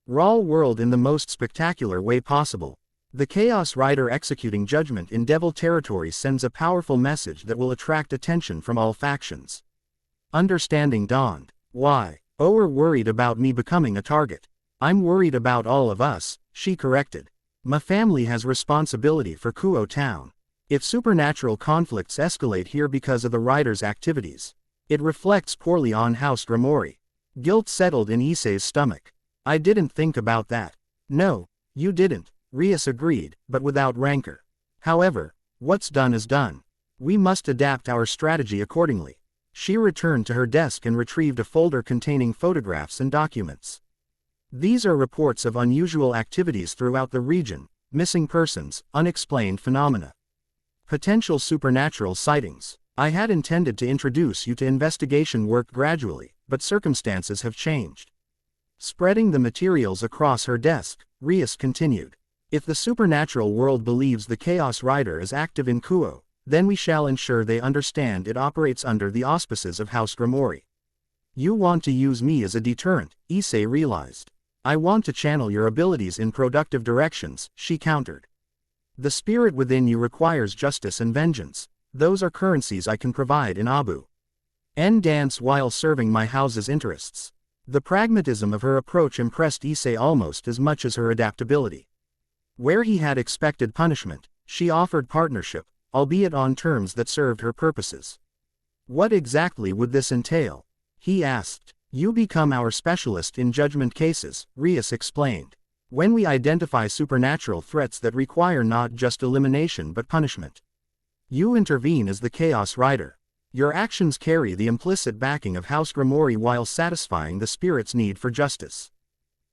[SPEAKER 1] Raw world in the most spectacular way possible. The Chaos Rider executing judgment in Devil territory sends a powerful message that will attract attention from all factions. Understanding dawned. Why? We're worried about me becoming a target. I'm worried about all of us, she corrected. My family has responsibility for Kuo Town. If supernatural conflicts escalate here because of the Rider's activities, it reflects poorly on House Gremory. Guilt settled in Issei's stomach. I didn't think about that. No, you didn't, Rias agreed, but without rancor. However, what's done is done. We must adapt our strategy accordingly. She returned to her desk and retrieved a folder containing photographs and documents. These are reports of unusual activities throughout the region, missing persons, unexplained phenomena, potential supernatural sightings. I had intended to introduce you to investigation work gradually, but circumstances have changed. Spreading the materials across her desk, Rias continued. If the supernatural world believes the Chaos Rider is active in Kuo, then we shall ensure they understand it operates under the auspices of House Gremory. You want to use me as a deterrent, Issei realized. I want to channel your abilities in productive directions, she countered. The spirit within you requires justice and vengeance. Those are currencies I can provide in Abu. And dance while serving my house's interests. The pragmatism of her approach impressed Issei almost as much as her adaptability. Where he had expected punishment, she offered partnership, albeit on terms that served her purposes. What exactly would this entail? He asked. You become our specialist in judgment cases, Rias explained. When we identify supernatural threats that require not just elimination but punishment. You intervene as the Chaos Rider. Your actions carry the implicit backing of House Gremory while satisfying the spirit's need for justice.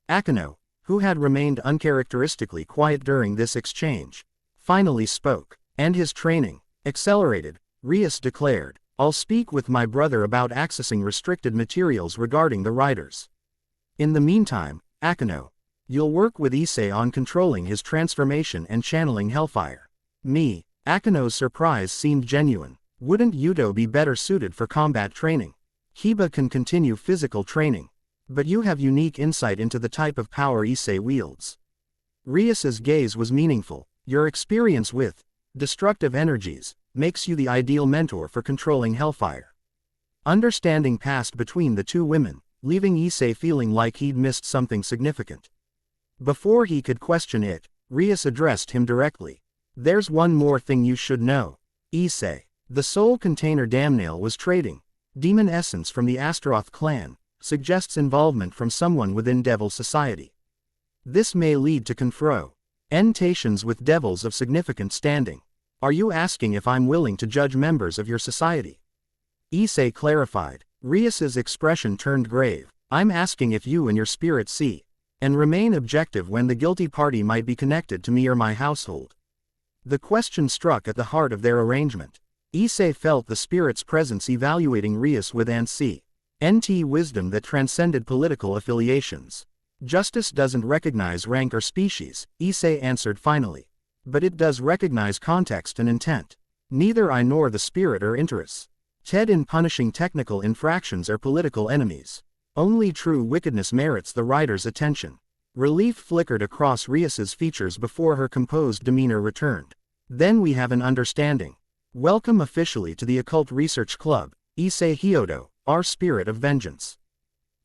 [SPEAKER 1] Akeno, who had remained uncharacteristically quiet during this exchange, finally spoke. And his training accelerated, Rias declared. I'll speak with my brother about accessing restricted materials regarding the Riders. In the meantime, Akeno, you'll work with Issei on controlling his transformation and channeling Hellfire. Me? Akeno's surprise seemed genuine. Wouldn't Yudo be better suited for combat training? Kiba can continue physical training. But you have unique insight into the type of power Issei wields. Rias's gaze was meaningful. Your experience with destructive energies makes you the ideal mentor for controlling Hellfire. Understanding passed between the two women, leaving Issei feeling like he'd missed something significant. Before he could question it, Rias addressed him directly. There's one more thing you should know. Issei, The soul container Damnale was trading. Demon essence from the Astaroth clan suggests involvement from someone within Devil Society. This may lead to confrontations with devils of significant standing. Are you asking if I'm willing to judge members of your society? Issei clarified. Rias's expression turned grave. I'm asking if you and your spirit see and remain objective when the guilty party might be connected to me or my household. The question struck at the heart of their arrangement. Issei felt the spirit's presence evaluating Rias with ancient wisdom that transcended political affiliations. Justice doesn't recognize rank or species, Issei answered finally. But it does recognize context and intent. Neither I nor the spirit are interested in punishing technical infractions or political enemies. Only true wickedness merits the writer's attention. Relief flickered across Rias's features before her composed demeanor returned. Then we have an understanding. Welcome officially to the Occult Research Club, Issei Hyodo, our spirit of vengeance.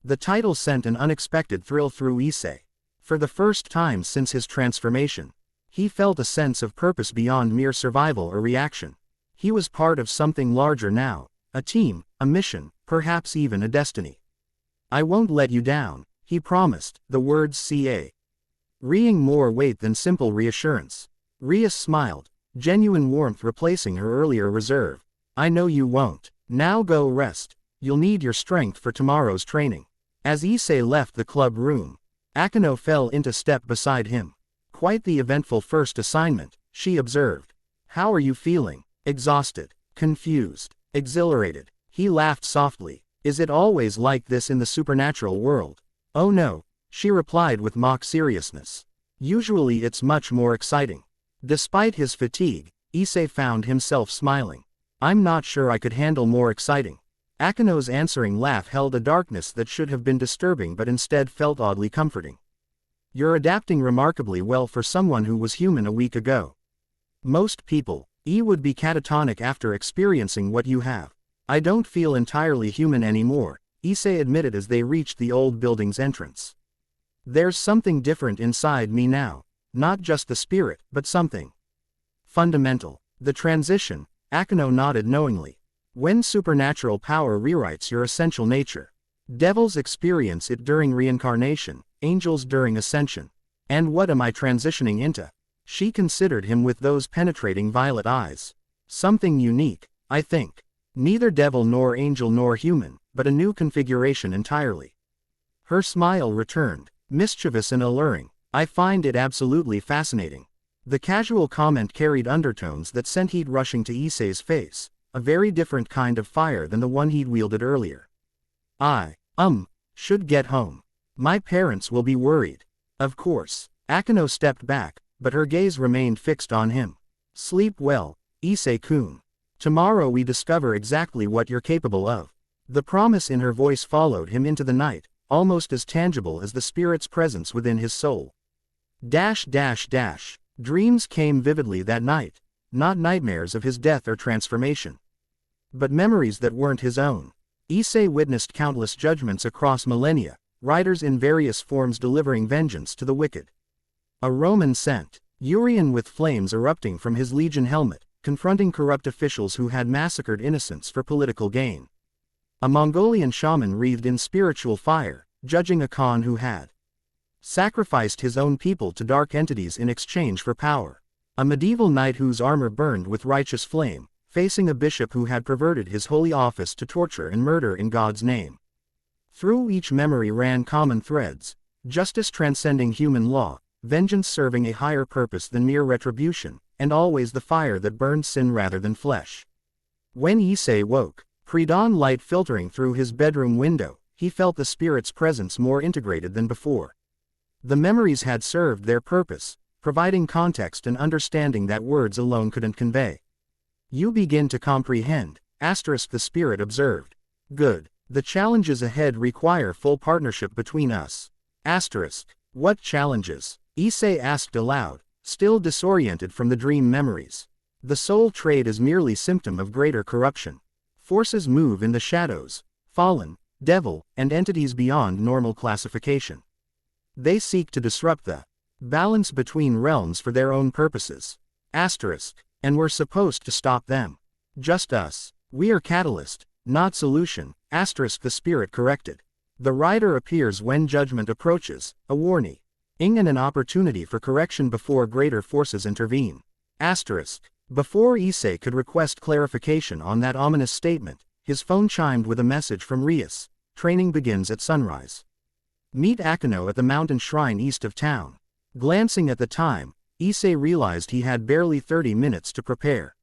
[SPEAKER 1] The title sent an unexpected thrill through Issei. For the first time since his transformation, he felt a sense of purpose beyond mere survival or reaction. He was part of something larger now, a team, a mission, perhaps even a destiny. I won't let you down, he promised, the words carrying more weight than simple reassurance. Rias smiled, genuine warmth replacing her earlier reserve. I know you won't. Now go rest. You'll need your strength for tomorrow's training. As Issei left the club room, Akeno fell into step beside him. Quite the eventful first assignment, she observed. How are you feeling? Exhausted, confused, exhilarated. He laughed softly. Is it always like this in the supernatural world? Oh no, she replied with mock seriousness. Usually it's much more exciting. Despite his fatigue, Issei found himself smiling. I'm not sure I could handle more exciting. Akeno's answering laugh held a darkness that should have been disturbing but instead felt oddly comforting. You're adapting remarkably well for someone who was human a week ago. Most people would be catatonic after experiencing what you have. I don't feel entirely human anymore, Issei admitted as they reached the old building's entrance. There's something different inside me now. Not just the spirit, but something fundamental. The transition, Akeno nodded knowingly. When supernatural power rewrites your essential nature. Devils experience it during reincarnation, angels during ascension. And what am I transitioning into? She considered him with those penetrating violet eyes. Something unique, I think. Neither devil nor angel nor human, but a new configuration entirely. Her smile returned, mischievous and alluring. I find it absolutely fascinating. The casual comment carried undertones that sent heat rushing to Issei's face, a very different kind of fire than the one he'd wielded earlier. I should get home. My parents will be worried. Of course. Akeno stepped back, but her gaze remained fixed on him. Sleep well, Issei-kun. Tomorrow we discover exactly what you're capable of. The promise in her voice followed him into the night, almost as tangible as the spirit's presence within his soul. Dreams came vividly that night, not nightmares of his death or transformation, but memories that weren't his own. Issei witnessed countless judgments across millennia, riders in various forms delivering vengeance to the wicked. A Roman sent, Urian with flames erupting from his legion helmet, confronting corrupt officials who had massacred innocents for political gain. A Mongolian shaman wreathed in spiritual fire, judging a Khan who had sacrificed his own people to dark entities in exchange for power. A medieval knight whose armor burned with righteous flame, facing a bishop who had perverted his holy office to torture and murder in God's name. Through each memory ran common threads, justice transcending human law, vengeance serving a higher purpose than mere retribution, and always the fire that burned sin rather than flesh. When Issei woke, pre-dawn light filtering through his bedroom window, he felt the spirit's presence more integrated than before. The memories had served their purpose, providing context and understanding that words alone couldn't convey. You begin to comprehend, the spirit observed. Good. The challenges ahead require full partnership between us. What challenges? Issei asked aloud, still disoriented from the dream memories. The soul trade is merely symptom of greater corruption. Forces move in the shadows, fallen, devil, and entities beyond normal classification. They seek to disrupt the balance between realms for their own purposes. And we're supposed to stop them. Just us. We are catalyst, not solution, asterisk the spirit corrected. The rider appears when judgment approaches, a warning. And an opportunity for correction before greater forces intervene. Asterisk. Before Issei could request clarification on that ominous statement, his phone chimed with a message from Rias. Training begins at sunrise. Meet Akeno at the mountain shrine east of town. Glancing at the time, Issei realized he had barely 30 minutes to prepare.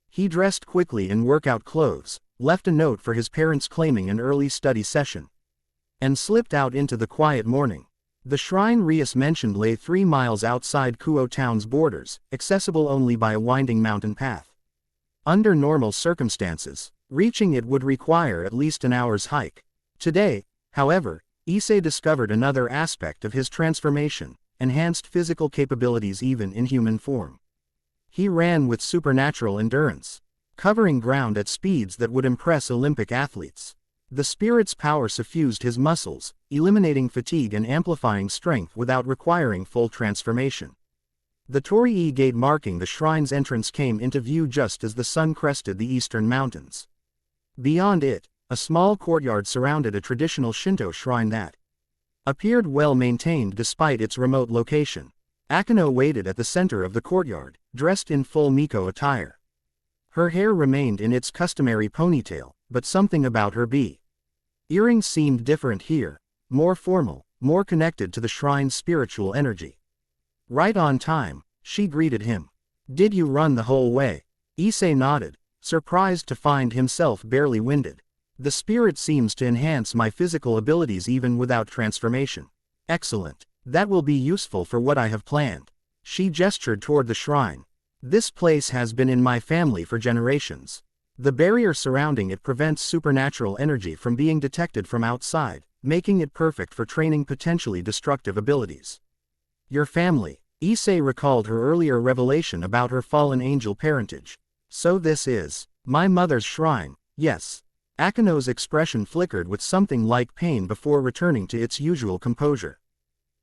[SPEAKER 1] He dressed quickly in workout clothes, left a note for his parents claiming an early study session, and slipped out into the quiet morning. The shrine Rias mentioned lay 3 miles outside Kuo town's borders, accessible only by a winding mountain path. Under normal circumstances, reaching it would require at least an hour's hike. Today, however, Issei discovered another aspect of his transformation, enhanced physical capabilities even in human form. He ran with supernatural endurance, covering ground at speeds that would impress Olympic athletes. The spirit's power suffused his muscles, eliminating fatigue and amplifying strength without requiring full transformation. The Torii gate marking the shrine's entrance came into view just as the sun crested the eastern mountains. Beyond it, a small courtyard surrounded a traditional Shinto shrine that appeared well maintained despite its remote location. Akeno waited at the center of the courtyard, dressed in full Miko attire. Her hair remained in its customary ponytail, but something about her earrings seemed different here, more formal, more connected to the shrine's spiritual energy. Right on time, she greeted him. Did you run the whole way? Issei nodded, surprised to find himself barely winded. The spirit seems to enhance my physical abilities even without transformation. Excellent. That will be useful for what I have planned. She gestured toward the shrine. This place has been in my family for generations. The barrier surrounding it prevents supernatural energy from being detected from outside, making it perfect for training potentially destructive abilities. Your family. Issei recalled her earlier revelation about her fallen angel parentage. So this is my mother's shrine, yes. Akeno's expression flickered with something like pain before returning to its usual composure.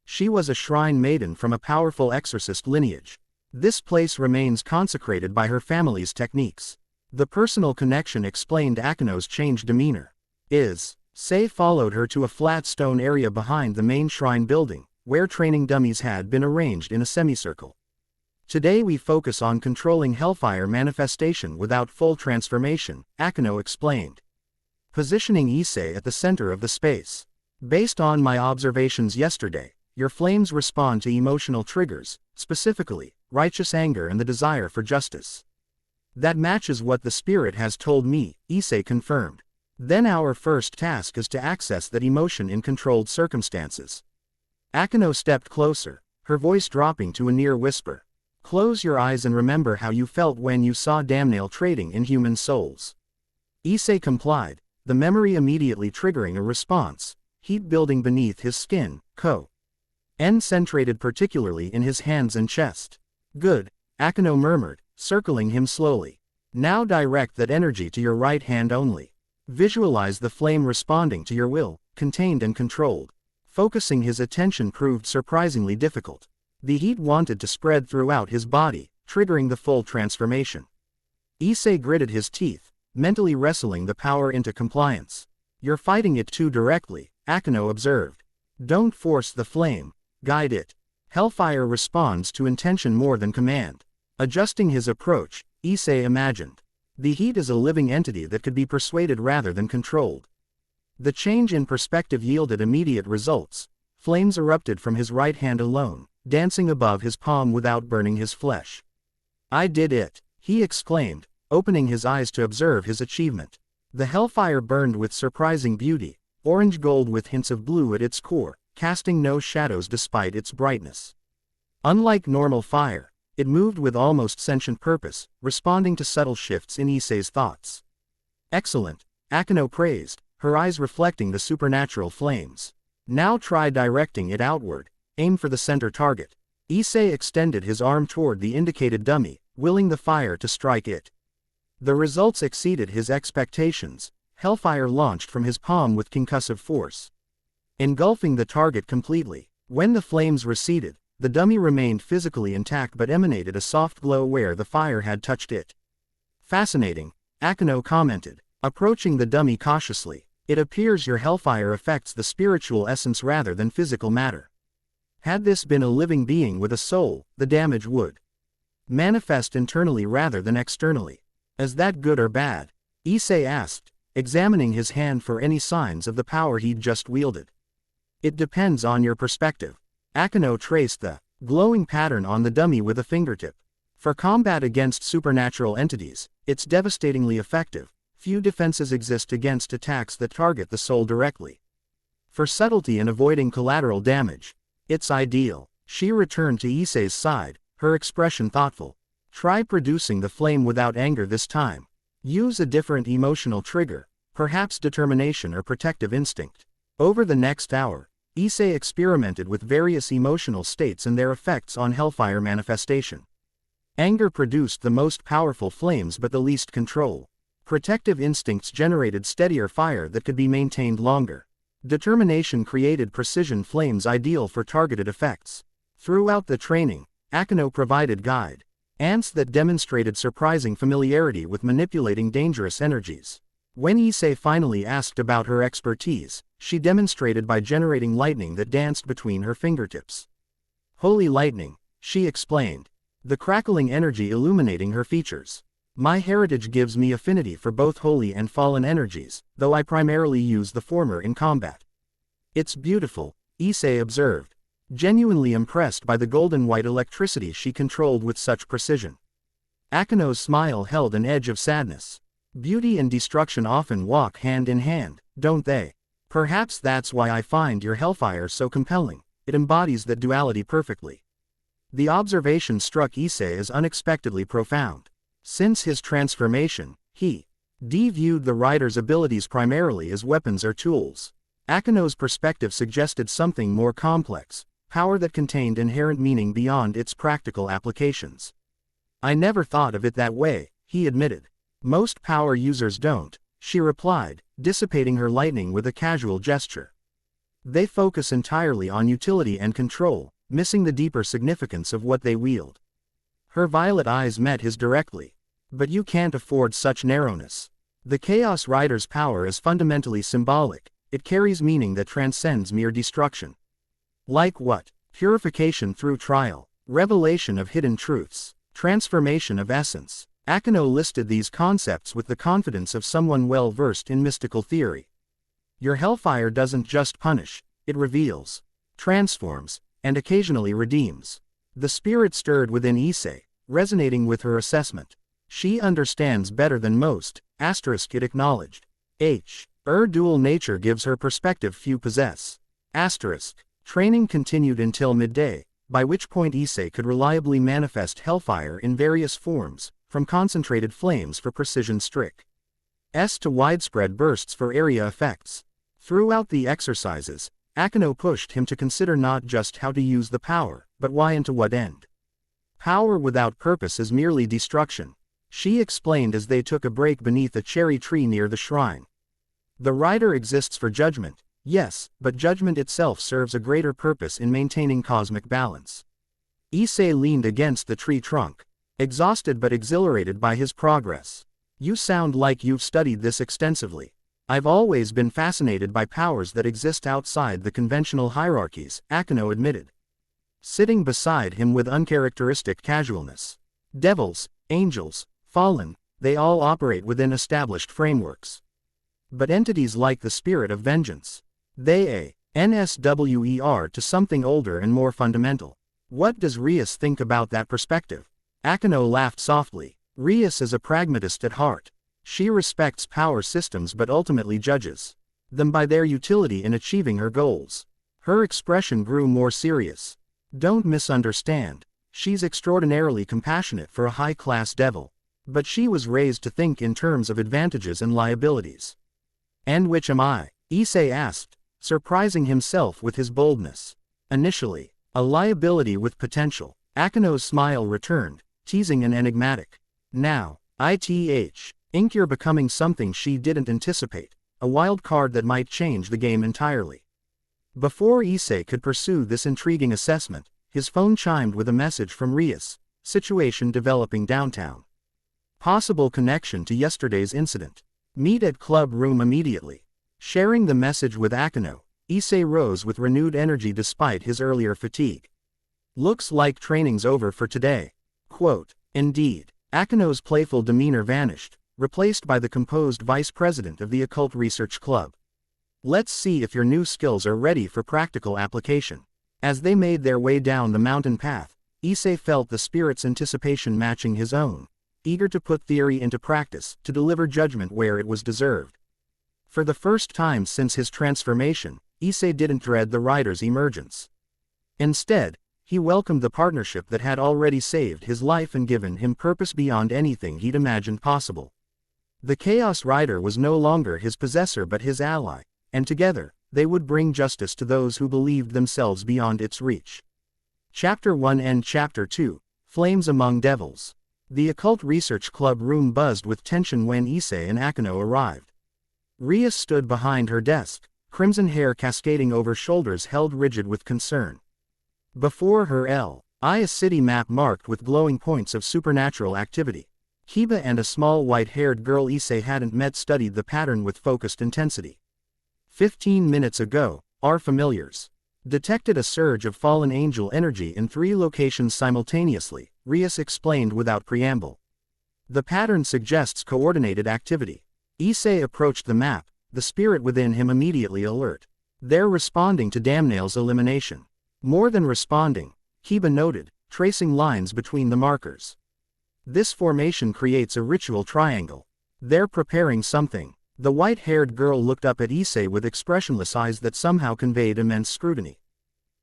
[SPEAKER 1] She was a shrine maiden from a powerful exorcist lineage. This place remains consecrated by her family's techniques. The personal connection explained Akeno's changed demeanor. Issei followed her to a flat stone area behind the main shrine building, where training dummies had been arranged in a semicircle. Today we focus on controlling Hellfire manifestation without full transformation, Akeno explained, positioning Issei at the center of the space. Based on my observations yesterday, your flames respond to emotional triggers, specifically, righteous anger and the desire for justice. That matches what the spirit has told me, Issei confirmed. Then our first task is to access that emotion in controlled circumstances. Akeno stepped closer, her voice dropping to a near whisper. Close your eyes and remember how you felt when you saw Damnale trading in human souls. Issei complied, the memory immediately triggering a response, heat building beneath his skin, concentrated particularly in his hands and chest. Good, Akeno murmured, circling him slowly. Now direct that energy to your right hand only. Visualize the flame responding to your will, contained and controlled. Focusing his attention proved surprisingly difficult. The heat wanted to spread throughout his body, triggering the full transformation. Issei gritted his teeth, mentally wrestling the power into compliance. You're fighting it too directly, Akeno observed. Don't force the flame, guide it. Hellfire responds to intention more than command. Adjusting his approach, Issei imagined. The heat is a living entity that could be persuaded rather than controlled. The change in perspective yielded immediate results. Flames erupted from his right hand alone, dancing above his palm without burning his flesh. I did it, he exclaimed, opening his eyes to observe his achievement. The hellfire burned with surprising beauty, orange gold with hints of blue at its core, casting no shadows despite its brightness. Unlike normal fire, it moved with almost sentient purpose, responding to subtle shifts in Issei's thoughts. Excellent, Akeno praised, her eyes reflecting the supernatural flames. Now try directing it outward, aim for the center target. Issei extended his arm toward the indicated dummy, willing the fire to strike it. The results exceeded his expectations. Hellfire launched from his palm with concussive force, engulfing the target completely. When the flames receded, the dummy remained physically intact but emanated a soft glow where the fire had touched it. Fascinating, Akeno commented, approaching the dummy cautiously. It appears your Hellfire affects the spiritual essence rather than physical matter. Had this been a living being with a soul, the damage would manifest internally rather than externally. Is that good or bad? Issei asked, examining his hand for any signs of the power he'd just wielded. It depends on your perspective. Akeno traced the glowing pattern on the dummy with a fingertip. For combat against supernatural entities, it's devastatingly effective. Few defenses exist against attacks that target the soul directly. For subtlety and avoiding collateral damage, it's ideal. She returned to Issei's side, her expression thoughtful. Try producing the flame without anger this time. Use a different emotional trigger, perhaps determination or protective instinct. Over the next hour, Issei experimented with various emotional states and their effects on Hellfire manifestation. Anger produced the most powerful flames but the least control. Protective instincts generated steadier fire that could be maintained longer. Determination created precision flames ideal for targeted effects. Throughout the training, Akeno provided guide ants that demonstrated surprising familiarity with manipulating dangerous energies. When Issei finally asked about her expertise, she demonstrated by generating lightning that danced between her fingertips. Holy lightning, she explained, the crackling energy illuminating her features. My heritage gives me affinity for both holy and fallen energies, though I primarily use the former in combat. It's beautiful, Issei observed, genuinely impressed by the golden-white electricity she controlled with such precision. Akeno's smile held an edge of sadness. Beauty and destruction often walk hand in hand, don't they? Perhaps that's why I find your Hellfire so compelling. It embodies that duality perfectly. The observation struck Issei as unexpectedly profound. Since his transformation, he viewed the rider's abilities primarily as weapons or tools. Akeno's perspective suggested something more complex, power that contained inherent meaning beyond its practical applications. I never thought of it that way, he admitted. Most power users don't, she replied, dissipating her lightning with a casual gesture. They focus entirely on utility and control, missing the deeper significance of what they wield. Her violet eyes met his directly. But you can't afford such narrowness. The Chaos Rider's power is fundamentally symbolic. It carries meaning that transcends mere destruction. Like what? Purification through trial, revelation of hidden truths, transformation of essence. Akeno listed these concepts with the confidence of someone well-versed in mystical theory. Your Hellfire doesn't just punish, it reveals, transforms, and occasionally redeems. The spirit stirred within Issei, resonating with her assessment. She understands better than most, it acknowledged. Her dual nature gives her perspective few possess. Training continued until midday, by which point Issei could reliably manifest Hellfire in various forms, from concentrated flames for precision strike to widespread bursts for area effects. Throughout the exercises, Akeno pushed him to consider not just how to use the power, but why and to what end. Power without purpose is merely destruction, she explained as they took a break beneath a cherry tree near the shrine. The rider exists for judgment, yes, but judgment itself serves a greater purpose in maintaining cosmic balance. Issei leaned against the tree trunk, exhausted but exhilarated by his progress. You sound like you've studied this extensively. I've always been fascinated by powers that exist outside the conventional hierarchies, Akeno admitted, sitting beside him with uncharacteristic casualness. Devils, angels, fallen, they all operate within established frameworks. But entities like the spirit of vengeance, they NSWER to something older and more fundamental. What does Rias think about that perspective? Akeno laughed softly. Rias is a pragmatist at heart. She respects power systems but ultimately judges them by their utility in achieving her goals. Her expression grew more serious. Don't misunderstand. She's extraordinarily compassionate for a high-class devil. But she was raised to think in terms of advantages and liabilities. And which am I? Issei asked, surprising himself with his boldness. Initially, a liability with potential. Akeno's smile returned, teasing and enigmatic. Now, you're becoming something she didn't anticipate, a wild card that might change the game entirely. Before Issei could pursue this intriguing assessment, his phone chimed with a message from Rias, situation developing downtown. Possible connection to yesterday's incident. Meet at club room immediately. Sharing the message with Akeno, Issei rose with renewed energy despite his earlier fatigue. Looks like training's over for today. Quote, indeed. Akeno's playful demeanor vanished, replaced by the composed vice president of the Occult Research Club. Let's see if your new skills are ready for practical application. As they made their way down the mountain path, Issei felt the spirit's anticipation matching his own, eager to put theory into practice, to deliver judgment where it was deserved. For the first time since his transformation, Issei didn't dread the rider's emergence. Instead, he welcomed the partnership that had already saved his life and given him purpose beyond anything he'd imagined possible. The Chaos Rider was no longer his possessor but his ally, and together, they would bring justice to those who believed themselves beyond its reach. Chapter 1 and Chapter 2, Flames Among Devils. The Occult Research Club room buzzed with tension when Issei and Akeno arrived. Rias stood behind her desk, crimson hair cascading over shoulders held rigid with concern. Before her a city map marked with glowing points of supernatural activity. Kiba and a small white-haired girl Issei hadn't met studied the pattern with focused intensity. 15 minutes ago, our familiars detected a surge of fallen angel energy in 3 locations simultaneously, Rias explained without preamble. The pattern suggests coordinated activity. Issei approached the map, the spirit within him immediately alert. They're responding to Damnail's elimination. More than responding, Kiba noted, tracing lines between the markers. This formation creates a ritual triangle. They're preparing something. The white-haired girl looked up at Issei with expressionless eyes that somehow conveyed immense scrutiny.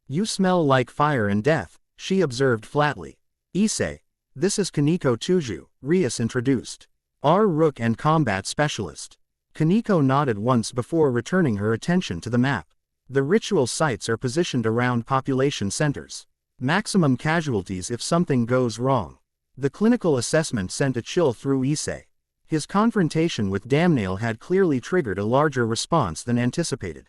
[SPEAKER 1] You smell like fire and death, she observed flatly. Issei, this is Kaneko Tuju, Rias introduced. Our rook and combat specialist. Kaneko nodded once before returning her attention to the map. The ritual sites are positioned around population centers. Maximum casualties if something goes wrong. The clinical assessment sent a chill through Issei. His confrontation with Damnail had clearly triggered a larger response than anticipated.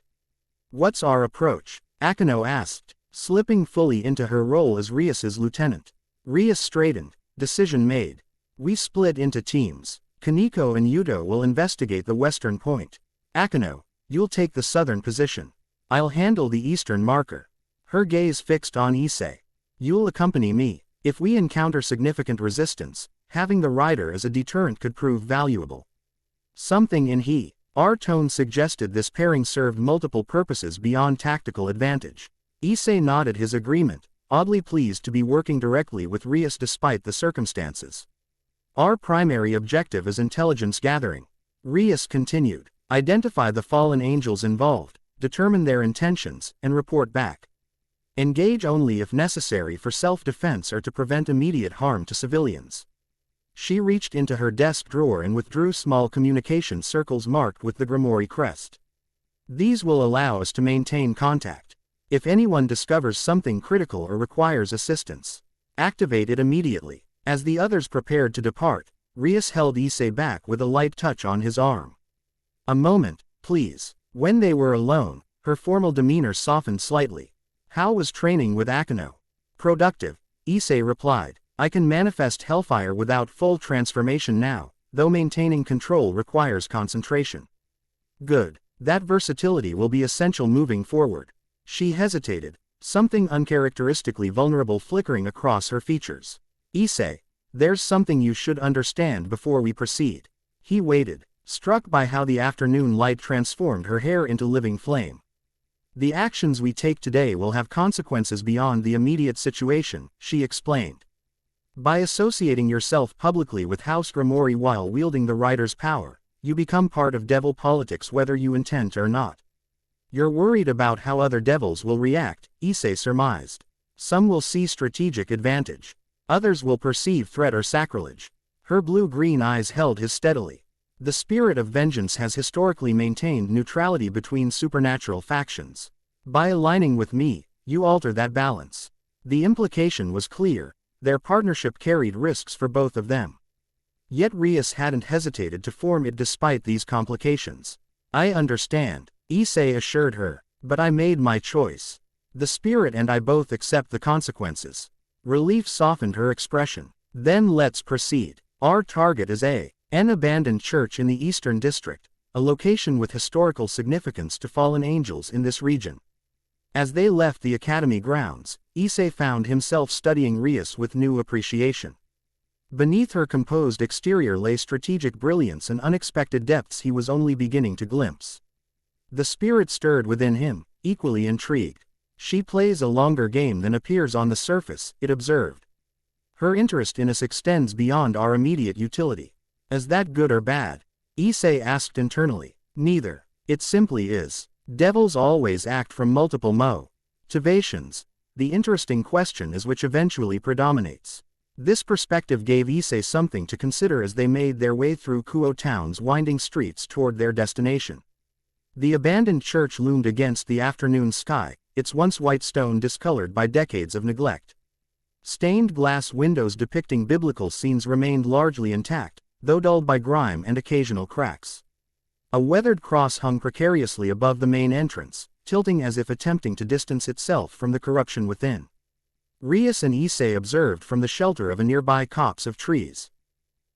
[SPEAKER 1] What's our approach? Akeno asked, slipping fully into her role as Rias's lieutenant. Rias straightened. Decision made. We split into teams. Kaneko and Yudo will investigate the western point. Akeno, you'll take the southern position. I'll handle the eastern marker. Her gaze fixed on Issei. You'll accompany me. If we encounter significant resistance, having the rider as a deterrent could prove valuable. Something in our tone suggested this pairing served multiple purposes beyond tactical advantage. Issei nodded his agreement, oddly pleased to be working directly with Rias despite the circumstances. Our primary objective is intelligence gathering. Rias continued. Identify the fallen angels involved, determine their intentions, and report back. Engage only if necessary for self-defense or to prevent immediate harm to civilians. She reached into her desk drawer and withdrew small communication circles marked with the Gremory crest. These will allow us to maintain contact. If anyone discovers something critical or requires assistance, activate it immediately. As the others prepared to depart, Rias held Issei back with a light touch on his arm. A moment, please. When they were alone, her formal demeanor softened slightly. How was training with Akeno? Productive, Issei replied. I can manifest Hellfire without full transformation now, though maintaining control requires concentration. Good. That versatility will be essential moving forward. She hesitated, something uncharacteristically vulnerable flickering across her features. Issei, there's something you should understand before we proceed. He waited, struck by how the afternoon light transformed her hair into living flame. The actions we take today will have consequences beyond the immediate situation, she explained. By associating yourself publicly with House Gremory while wielding the rider's power, you become part of devil politics whether you intend or not. You're worried about how other devils will react, Issei surmised. Some will see strategic advantage. Others will perceive threat or sacrilege. Her blue-green eyes held his steadily. The spirit of vengeance has historically maintained neutrality between supernatural factions. By aligning with me, you alter that balance. The implication was clear. Their partnership carried risks for both of them. Yet Rias hadn't hesitated to form it despite these complications. I understand, Issei assured her, but I made my choice. The spirit and I both accept the consequences. Relief softened her expression. Then let's proceed. Our target is an abandoned church in the Eastern District, a location with historical significance to fallen angels in this region. As they left the academy grounds, Issei found himself studying Rias with new appreciation. Beneath her composed exterior lay strategic brilliance and unexpected depths he was only beginning to glimpse. The spirit stirred within him, equally intrigued. She plays a longer game than appears on the surface, it observed. Her interest in us extends beyond our immediate utility. Is that good or bad? Issei asked internally. Neither. It simply is. Devils always act from multiple motivations. The interesting question is which eventually predominates. This perspective gave Issei something to consider as they made their way through Kuo Town's winding streets toward their destination. The abandoned church loomed against the afternoon sky, its once white stone discolored by decades of neglect. Stained glass windows depicting biblical scenes remained largely intact, though dulled by grime and occasional cracks. A weathered cross hung precariously above the main entrance, tilting as if attempting to distance itself from the corruption within. Rias and Issei observed from the shelter of a nearby copse of trees,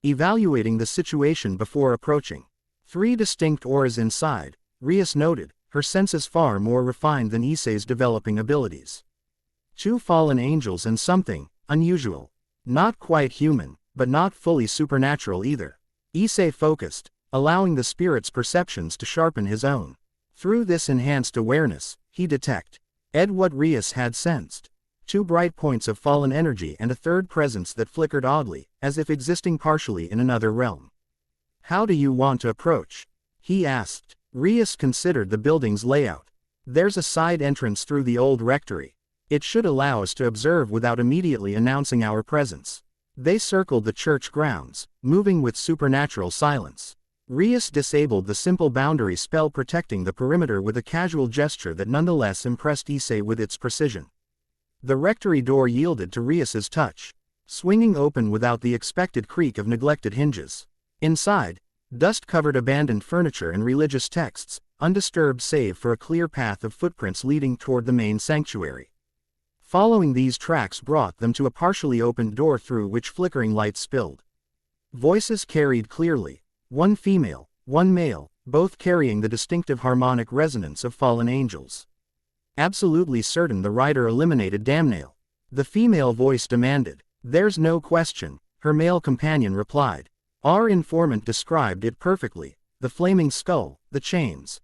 [SPEAKER 1] evaluating the situation before approaching. 3 distinct auras inside, Rias noted, her senses far more refined than Issei's developing abilities. 2 fallen angels and something unusual. Not quite human, but not fully supernatural either. Issei focused, allowing the spirit's perceptions to sharpen his own. Through this enhanced awareness, he detected what Rias had sensed. 2 bright points of fallen energy and a third presence that flickered oddly, as if existing partially in another realm. How do you want to approach? He asked. Rias considered the building's layout. There's a side entrance through the old rectory. It should allow us to observe without immediately announcing our presence. They circled the church grounds, moving with supernatural silence. Rias disabled the simple boundary spell protecting the perimeter with a casual gesture that nonetheless impressed Issei with its precision. The rectory door yielded to Rias's touch, swinging open without the expected creak of neglected hinges. Inside, dust-covered abandoned furniture and religious texts, undisturbed save for a clear path of footprints leading toward the main sanctuary. Following these tracks brought them to a partially opened door through which flickering light spilled. Voices carried clearly, 1 female, 1 male, both carrying the distinctive harmonic resonance of fallen angels. Absolutely certain the rider eliminated Damnale. The female voice demanded. There's no question, her male companion replied. Our informant described it perfectly, the flaming skull, the chains.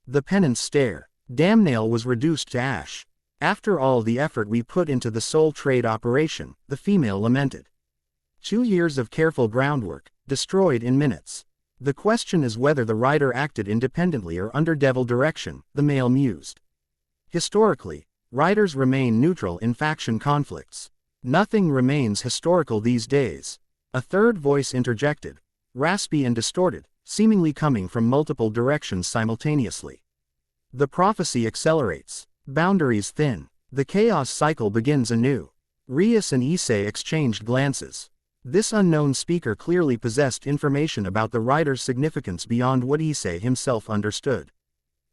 [SPEAKER 1] The penance stare. Damnale was reduced to ash. After all the effort we put into the soul trade operation, the female lamented. 2 years of careful groundwork, destroyed in minutes. The question is whether the rider acted independently or under devil direction, the male mused. Historically, riders remain neutral in faction conflicts. Nothing remains historical these days. A third voice interjected, raspy and distorted, seemingly coming from multiple directions simultaneously. The prophecy accelerates. Boundaries thin. The chaos cycle begins anew. Rias and Issei exchanged glances. This unknown speaker clearly possessed information about the rider's significance beyond what Issei himself understood.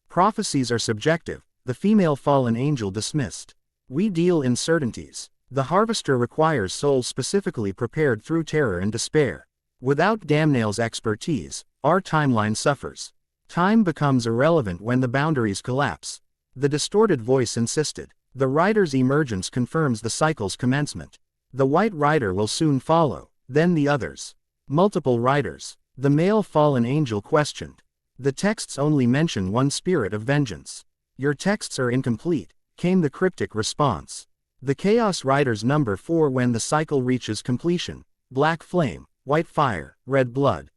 [SPEAKER 1] Prophecies are subjective, the female fallen angel dismissed. We deal in certainties. The harvester requires souls specifically prepared through terror and despair. Without Damnale's expertise, our timeline suffers. Time becomes irrelevant when the boundaries collapse. The distorted voice insisted. The rider's emergence confirms the cycle's commencement. The white rider will soon follow, then the others. Multiple riders. The male fallen angel questioned. The texts only mention 1 spirit of vengeance. Your texts are incomplete, came the cryptic response. The Chaos Riders number 4 when the cycle reaches completion. Black flame, white fire, red blood,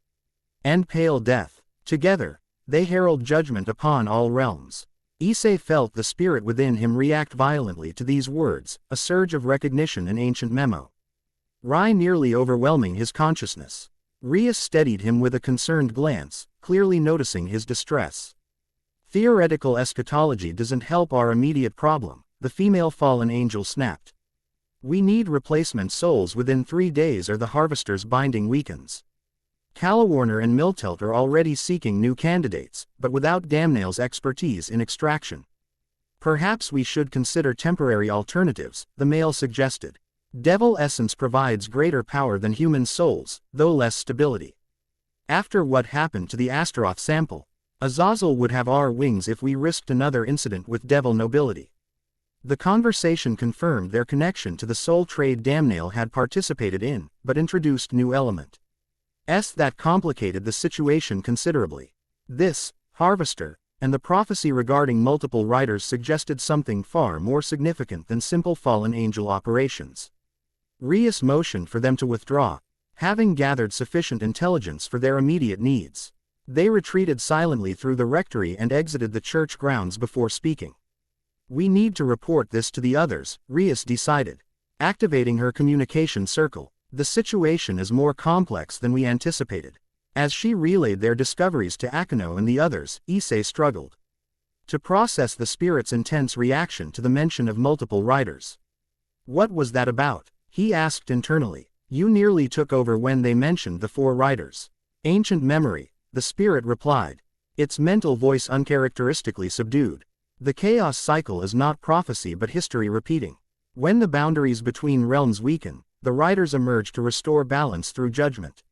[SPEAKER 1] and pale death. Together, they herald judgment upon all realms. Issei felt the spirit within him react violently to these words, a surge of recognition and ancient memo. Nearly overwhelming his consciousness. Rias steadied him with a concerned glance, clearly noticing his distress. Theoretical eschatology doesn't help our immediate problem, the female fallen angel snapped. We need replacement souls within 3 days or the harvester's binding weakens. Calawarner and Miltelt are already seeking new candidates, but without Damnale's expertise in extraction. Perhaps we should consider temporary alternatives, the male suggested. Devil essence provides greater power than human souls, though less stability. After what happened to the Astaroth sample, Azazel would have our wings if we risked another incident with devil nobility. The conversation confirmed their connection to the soul trade Damnale had participated in, but introduced new element. That complicated the situation considerably. This, Harvester, and the prophecy regarding multiple riders suggested something far more significant than simple fallen angel operations. Rias motioned for them to withdraw, having gathered sufficient intelligence for their immediate needs. They retreated silently through the rectory and exited the church grounds before speaking. We need to report this to the others, Rias decided. Activating her communication circle, the situation is more complex than we anticipated. As she relayed their discoveries to Akeno and the others, Issei struggled to process the spirit's intense reaction to the mention of multiple riders. What was that about? He asked internally. You nearly took over when they mentioned the 4 riders. Ancient memory, the spirit replied, its mental voice uncharacteristically subdued. The chaos cycle is not prophecy but history repeating. When the boundaries between realms weaken, the riders emerge to restore balance through judgment.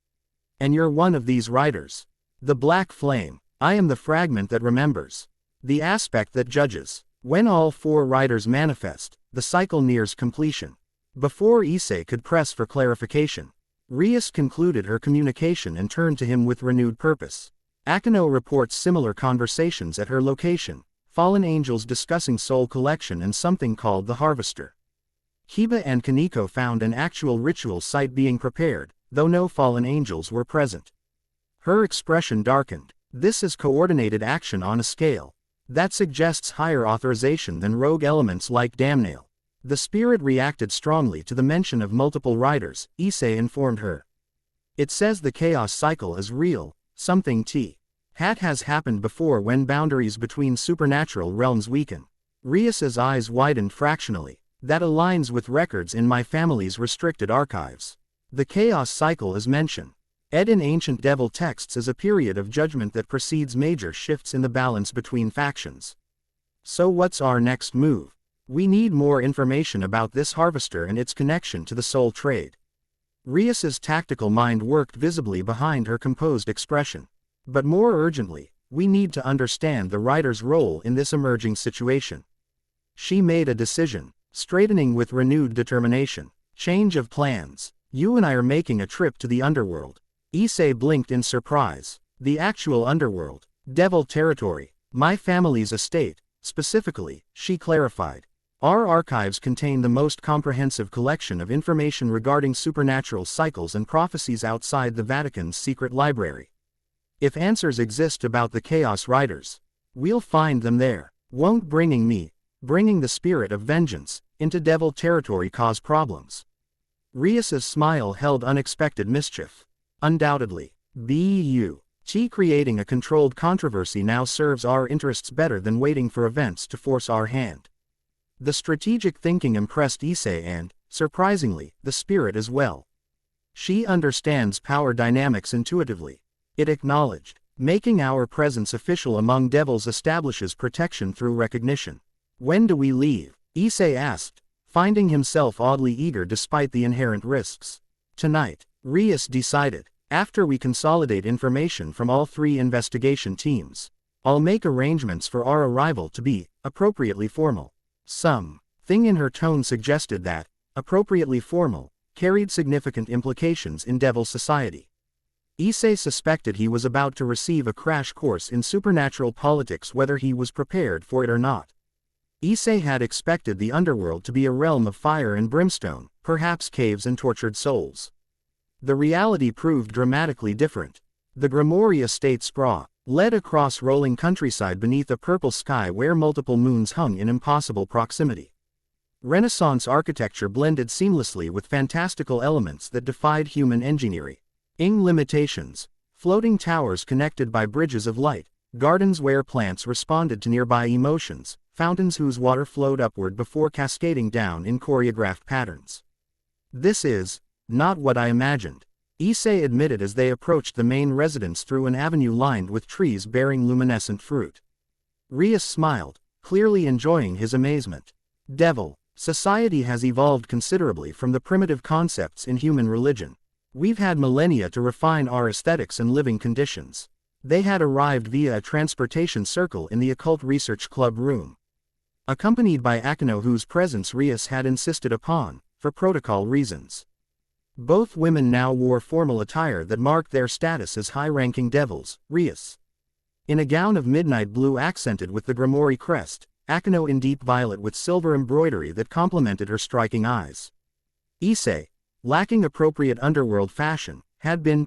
[SPEAKER 1] And you're one of these riders. The black flame, I am the fragment that remembers. The aspect that judges. When all 4 riders manifest, the cycle nears completion. Before Issei could press for clarification, Rias concluded her communication and turned to him with renewed purpose. Akeno reports similar conversations at her location, fallen angels discussing soul collection and something called the Harvester. Hiba and Kaneko found an actual ritual site being prepared, though no fallen angels were present. Her expression darkened. This is coordinated action on a scale that suggests higher authorization than rogue elements like Damnale. The spirit reacted strongly to the mention of multiple riders, Issei informed her. It says the chaos cycle is real, something has happened before when boundaries between supernatural realms weaken. Rias's eyes widened fractionally. That aligns with records in my family's restricted archives. The chaos cycle is mentioned. In ancient devil texts as a period of judgment that precedes major shifts in the balance between factions. So what's our next move? We need more information about this harvester and its connection to the soul trade. Rias's tactical mind worked visibly behind her composed expression. But more urgently, we need to understand the rider's role in this emerging situation. She made a decision, straightening with renewed determination. Change of plans. You and I are making a trip to the underworld. Issei blinked in surprise. The actual underworld. Devil territory. My family's estate, specifically, she clarified. Our archives contain the most comprehensive collection of information regarding supernatural cycles and prophecies outside the Vatican's secret library. If answers exist about the Chaos Riders, we'll find them there. Won't bringing the spirit of vengeance, into devil territory cause problems? Rias's smile held unexpected mischief. Undoubtedly. Creating a controlled controversy now serves our interests better than waiting for events to force our hand. The strategic thinking impressed Issei and, surprisingly, the spirit as well. She understands power dynamics intuitively. It acknowledged, making our presence official among devils establishes protection through recognition. When do we leave? Issei asked, finding himself oddly eager despite the inherent risks. Tonight, Rias decided, after we consolidate information from all 3 investigation teams. I'll make arrangements for our arrival to be, appropriately formal. Something in her tone suggested that, appropriately formal, carried significant implications in devil society. Issei suspected he was about to receive a crash course in supernatural politics whether he was prepared for it or not. Issei had expected the underworld to be a realm of fire and brimstone, perhaps caves and tortured souls. The reality proved dramatically different. The Gremory estate led across rolling countryside beneath a purple sky where multiple moons hung in impossible proximity. Renaissance architecture blended seamlessly with fantastical elements that defied human engineering. Limitations. Floating towers connected by bridges of light, gardens where plants responded to nearby emotions, fountains whose water flowed upward before cascading down in choreographed patterns. This is not what I imagined, Issei admitted as they approached the main residence through an avenue lined with trees bearing luminescent fruit. Rias smiled, clearly enjoying his amazement. Devil Society has evolved considerably from the primitive concepts in human religion. We've had millennia to refine our aesthetics and living conditions. They had arrived via a transportation circle in the occult research club room, accompanied by Akeno, whose presence Rias had insisted upon, for protocol reasons. Both women now wore formal attire that marked their status as high-ranking devils. Rias in a gown of midnight blue accented with the Gremory crest, Akeno in deep violet with silver embroidery that complemented her striking eyes. Issei, lacking appropriate underworld fashion, had been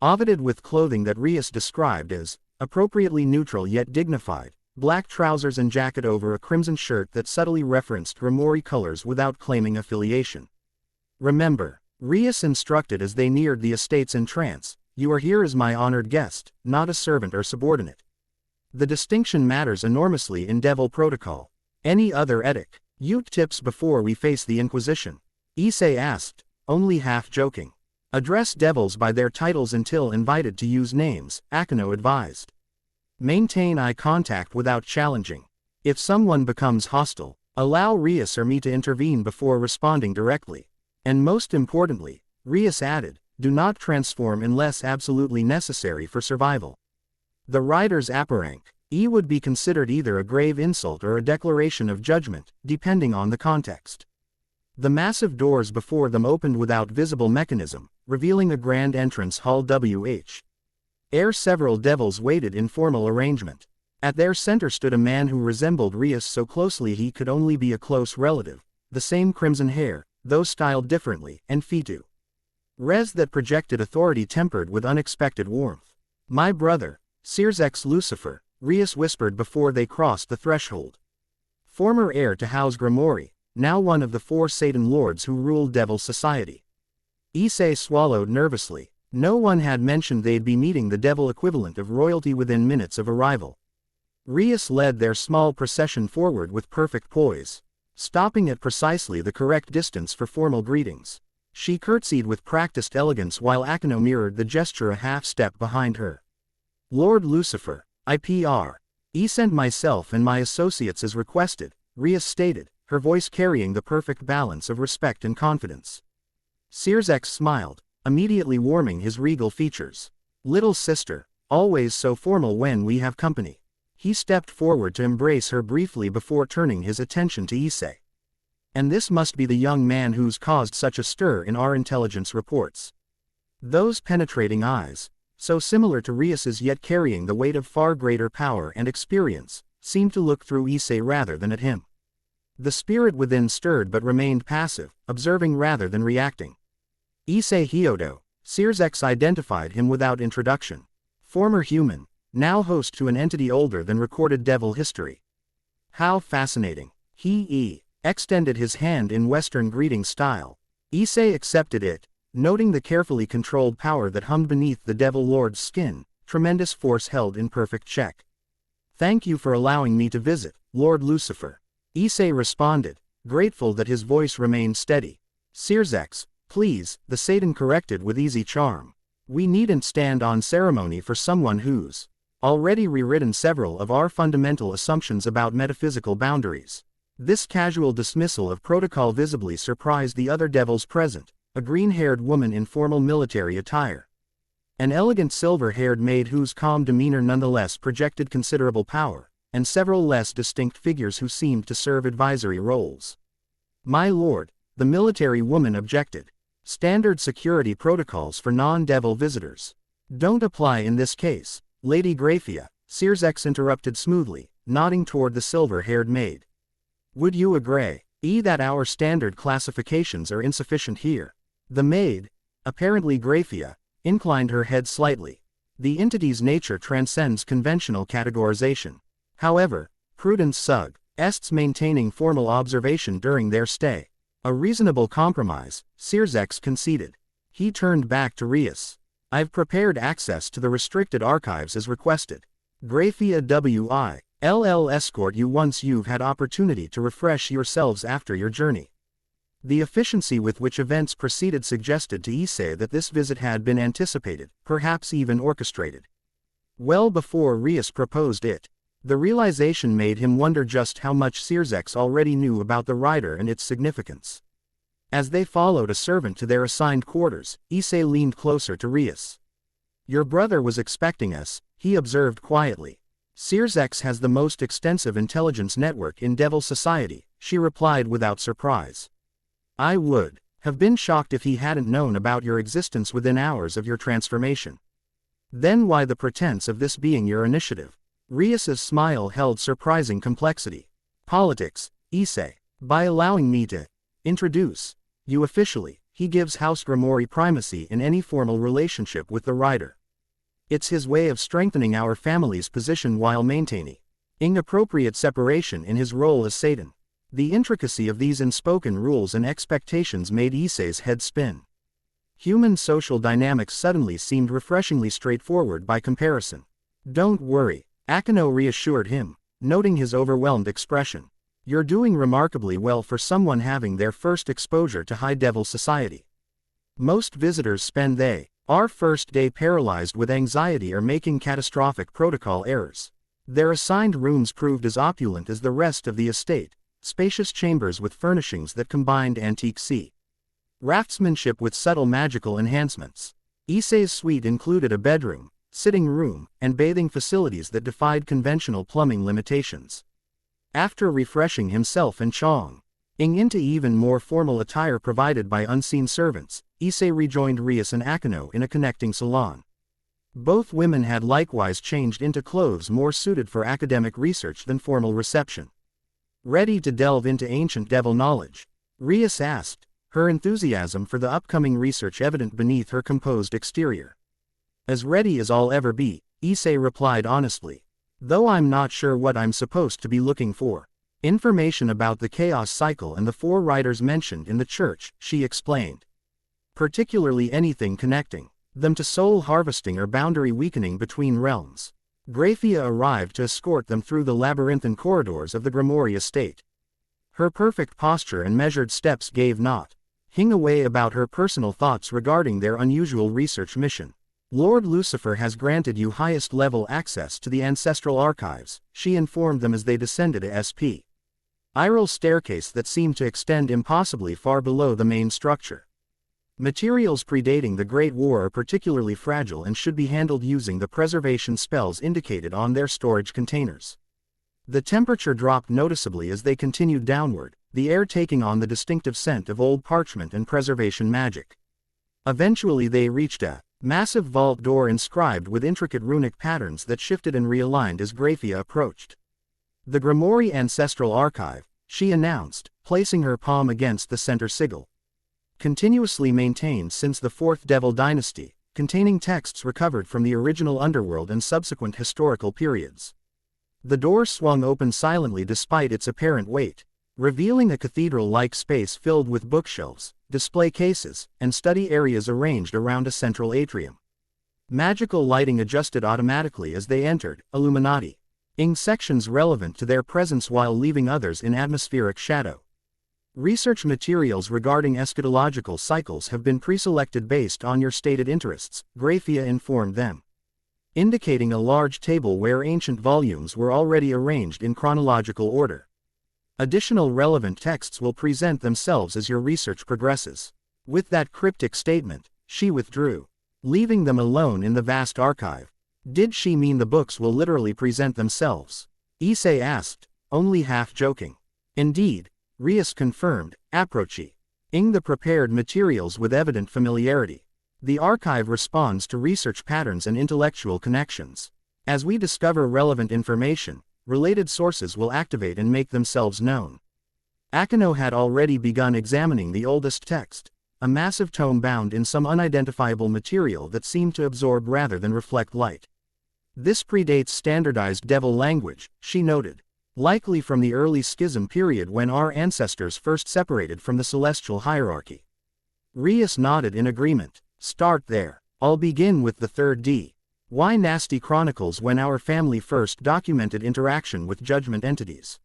[SPEAKER 1] outfitted with clothing that Rias described as appropriately neutral yet dignified, black trousers and jacket over a crimson shirt that subtly referenced Gremory colors without claiming affiliation. Remember, Rias instructed as they neared the estate's entrance, you are here as my honored guest, not a servant or subordinate. The distinction matters enormously in Devil protocol. Any other edict, tips before we face the Inquisition? Issei asked, only half joking. Address devils by their titles until invited to use names, Akeno advised. Maintain eye contact without challenging. If someone becomes hostile, allow Rias or me to intervene before responding directly. And most importantly, Rias added, do not transform unless absolutely necessary for survival. The rider's apparank would be considered either a grave insult or a declaration of judgment, depending on the context. The massive doors before them opened without visible mechanism, revealing a grand entrance hall where several devils waited in formal arrangement. At their center stood a man who resembled Rias so closely he could only be a close relative, the same crimson hair, though styled differently, and res that projected authority tempered with unexpected warmth. My brother, Sears Lucifer, Rias whispered before they crossed the threshold. Former heir to House Gremory, now one of the 4 Satan lords who ruled Devil Society. Issei swallowed nervously. No one had mentioned they'd be meeting the devil equivalent of royalty within minutes of arrival. Rias led their small procession forward with perfect poise, stopping at precisely the correct distance for formal greetings. She curtsied with practiced elegance while Akeno mirrored the gesture a half-step behind her. Lord Lucifer, sent myself and my associates as requested, Rias stated, her voice carrying the perfect balance of respect and confidence. Sears smiled, immediately warming his regal features. Little sister, always so formal when we have company. He stepped forward to embrace her briefly before turning his attention to Issei. And this must be the young man who's caused such a stir in our intelligence reports. Those penetrating eyes, so similar to Rias's yet carrying the weight of far greater power and experience, seemed to look through Issei rather than at him. The spirit within stirred but remained passive, observing rather than reacting. Issei Hyodo, Sears identified him without introduction. Former human, now host to an entity older than recorded devil history. How fascinating. He extended his hand in Western greeting style. Issei accepted it, noting the carefully controlled power that hummed beneath the Devil Lord's skin, tremendous force held in perfect check. Thank you for allowing me to visit, Lord Lucifer. Issei responded, grateful that his voice remained steady. Sears please, the Satan corrected with easy charm. We needn't stand on ceremony for someone who's already rewritten several of our fundamental assumptions about metaphysical boundaries. This casual dismissal of protocol visibly surprised the other devils present, a green-haired woman in formal military attire. An elegant silver-haired maid whose calm demeanor nonetheless projected considerable power, and several less distinct figures who seemed to serve advisory roles. My lord, the military woman objected. Standard security protocols for non-devil visitors don't apply in this case, Lady Graphia, Sears interrupted smoothly, nodding toward the silver-haired maid. Would you agree, that our standard classifications are insufficient here? The maid, apparently Graphia, inclined her head slightly. The entity's nature transcends conventional categorization. However, Prudence suggests maintaining formal observation during their stay. A reasonable compromise, Sears conceded. He turned back to Rias. I've prepared access to the restricted archives as requested. Graphia will escort you once you've had opportunity to refresh yourselves after your journey. The efficiency with which events proceeded suggested to Issei that this visit had been anticipated, perhaps even orchestrated. Well before Rias proposed it. The realization made him wonder just how much Searsex already knew about the rider and its significance. As they followed a servant to their assigned quarters, Issei leaned closer to Rias. "Your brother was expecting us," he observed quietly. "Searsex has the most extensive intelligence network in Devil Society," she replied without surprise. "I would have been shocked if he hadn't known about your existence within hours of your transformation. Then why the pretense of this being your initiative?" Rias's smile held surprising complexity. "Politics, Issei. By allowing me to introduce you officially, he gives House Gremory primacy in any formal relationship with the rider. It's his way of strengthening our family's position while maintaining appropriate separation in his role as Satan." The intricacy of these unspoken rules and expectations made Issei's head spin. Human social dynamics suddenly seemed refreshingly straightforward by comparison. "Don't worry," Akeno reassured him, noting his overwhelmed expression. "You're doing remarkably well for someone having their first exposure to High Devil Society. Most visitors spend our first day paralyzed with anxiety or making catastrophic protocol errors. Their assigned rooms proved as opulent as the rest of the estate, spacious chambers with furnishings that combined antique raftsmanship with subtle magical enhancements. Issei's suite included a bedroom, sitting room, and bathing facilities that defied conventional plumbing limitations. After refreshing himself and changing into even more formal attire provided by unseen servants, Issei rejoined Rias and Akeno in a connecting salon. Both women had likewise changed into clothes more suited for academic research than formal reception. "Ready to delve into ancient devil knowledge?" Rias asked, her enthusiasm for the upcoming research evident beneath her composed exterior. "As ready as I'll ever be," Issei replied honestly. "Though I'm not sure what I'm supposed to be looking for. Information about the chaos cycle and the 4 riders mentioned in the church," she explained. "Particularly anything connecting them to soul harvesting or boundary weakening between realms." Grafia arrived to escort them through the labyrinthine corridors of the Gremory estate. Her perfect posture and measured steps gave nothing away about her personal thoughts regarding their unusual research mission. "Lord Lucifer has granted you highest-level access to the ancestral archives," she informed them as they descended a spiral staircase that seemed to extend impossibly far below the main structure. "Materials predating the Great War are particularly fragile and should be handled using the preservation spells indicated on their storage containers." The temperature dropped noticeably as they continued downward, the air taking on the distinctive scent of old parchment and preservation magic. Eventually they reached a massive vault door inscribed with intricate runic patterns that shifted and realigned as Grafia approached. "The Gremory Ancestral Archive," she announced, placing her palm against the center sigil. "Continuously maintained since the 4th Devil Dynasty, containing texts recovered from the original underworld and subsequent historical periods." The door swung open silently despite its apparent weight, revealing a cathedral-like space filled with bookshelves, display cases, and study areas arranged around a central atrium. Magical lighting adjusted automatically as they entered, illuminating sections relevant to their presence while leaving others in atmospheric shadow. "Research materials regarding eschatological cycles have been preselected based on your stated interests," Grafia informed them, indicating a large table where ancient volumes were already arranged in chronological order. "Additional relevant texts will present themselves as your research progresses." With that cryptic statement, she withdrew, leaving them alone in the vast archive. Did she mean the books will literally present themselves? Issei asked, only half joking. "Indeed," Rias confirmed, approaching the prepared materials with evident familiarity. "The archive responds to research patterns and intellectual connections. As we discover relevant information, related sources will activate and make themselves known." Akeno had already begun examining the oldest text, a massive tome bound in some unidentifiable material that seemed to absorb rather than reflect light. "This predates standardized devil language," she noted, "likely from the early schism period when our ancestors first separated from the celestial hierarchy." Rias nodded in agreement. "Start there. I'll begin with the 3rd D. Why nasty chronicles when our family first documented interaction with judgment entities?"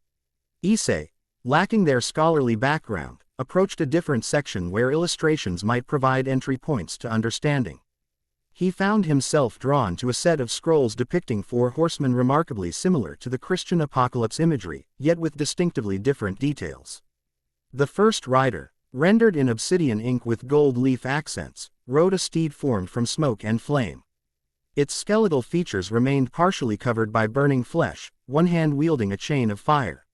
[SPEAKER 1] Issei, lacking their scholarly background, approached a different section where illustrations might provide entry points to understanding. He found himself drawn to a set of scrolls depicting 4 horsemen remarkably similar to the Christian apocalypse imagery, yet with distinctively different details. The first rider, rendered in obsidian ink with gold leaf accents, rode a steed formed from smoke and flame. Its skeletal features remained partially covered by burning flesh, one hand wielding a chain of fire.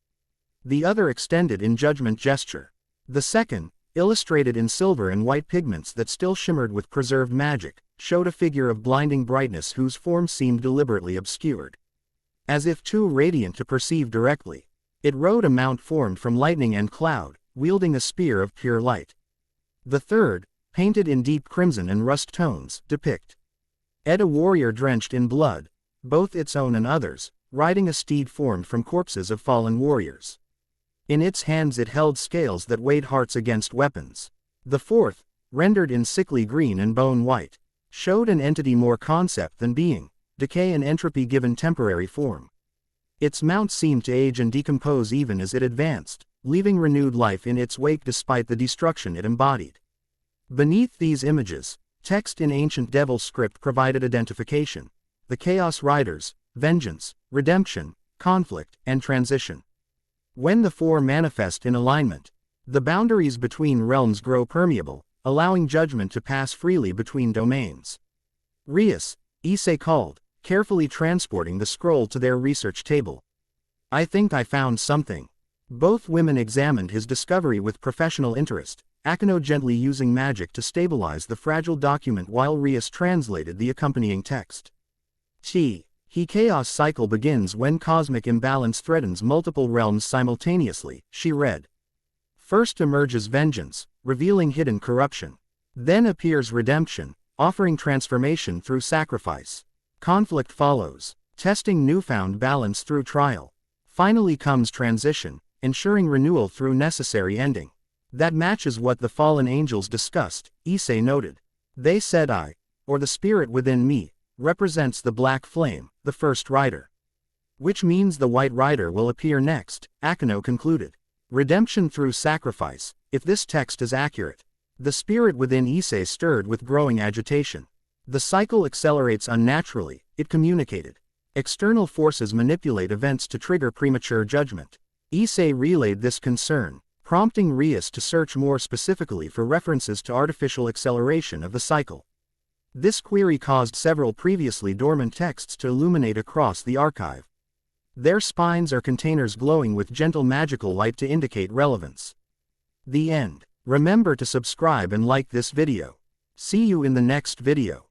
[SPEAKER 1] The other extended in judgment gesture. The second, illustrated in silver and white pigments that still shimmered with preserved magic, showed a figure of blinding brightness whose form seemed deliberately obscured. As if too radiant to perceive directly, it rode a mount formed from lightning and cloud, wielding a spear of pure light. The third, painted in deep crimson and rust tones, depict a warrior drenched in blood, both its own and others, riding a steed formed from corpses of fallen warriors. In its hands it held scales that weighed hearts against weapons. The fourth, rendered in sickly green and bone white, showed an entity more concept than being, decay and entropy given temporary form. Its mount seemed to age and decompose even as it advanced, leaving renewed life in its wake despite the destruction it embodied. Beneath these images, text in ancient devil script provided identification: the Chaos Riders, vengeance, redemption, conflict, and transition. When the 4 manifest in alignment, the boundaries between realms grow permeable, allowing judgment to pass freely between domains. Rias, Issei called, carefully transporting the scroll to their research table. "I think I found something." Both women examined his discovery with professional interest, Akeno gently using magic to stabilize the fragile document while Rias translated the accompanying text. The chaos cycle begins when cosmic imbalance threatens multiple realms simultaneously, she read. First emerges vengeance, revealing hidden corruption. Then appears redemption, offering transformation through sacrifice. Conflict follows, testing newfound balance through trial. Finally comes transition, ensuring renewal through necessary ending. "That matches what the fallen angels discussed," Issei noted. "They said or the spirit within me, represents the black flame, the first rider. Which means the white rider will appear next," Akeno concluded. Redemption through sacrifice, if this text is accurate. The spirit within Issei stirred with growing agitation. The cycle accelerates unnaturally, it communicated. External forces manipulate events to trigger premature judgment. Issei relayed this concern, prompting Rias to search more specifically for references to artificial acceleration of the cycle. This query caused several previously dormant texts to illuminate across the archive. Their spines are containers glowing with gentle magical light to indicate relevance. The end. Remember to subscribe and like this video. See you in the next video.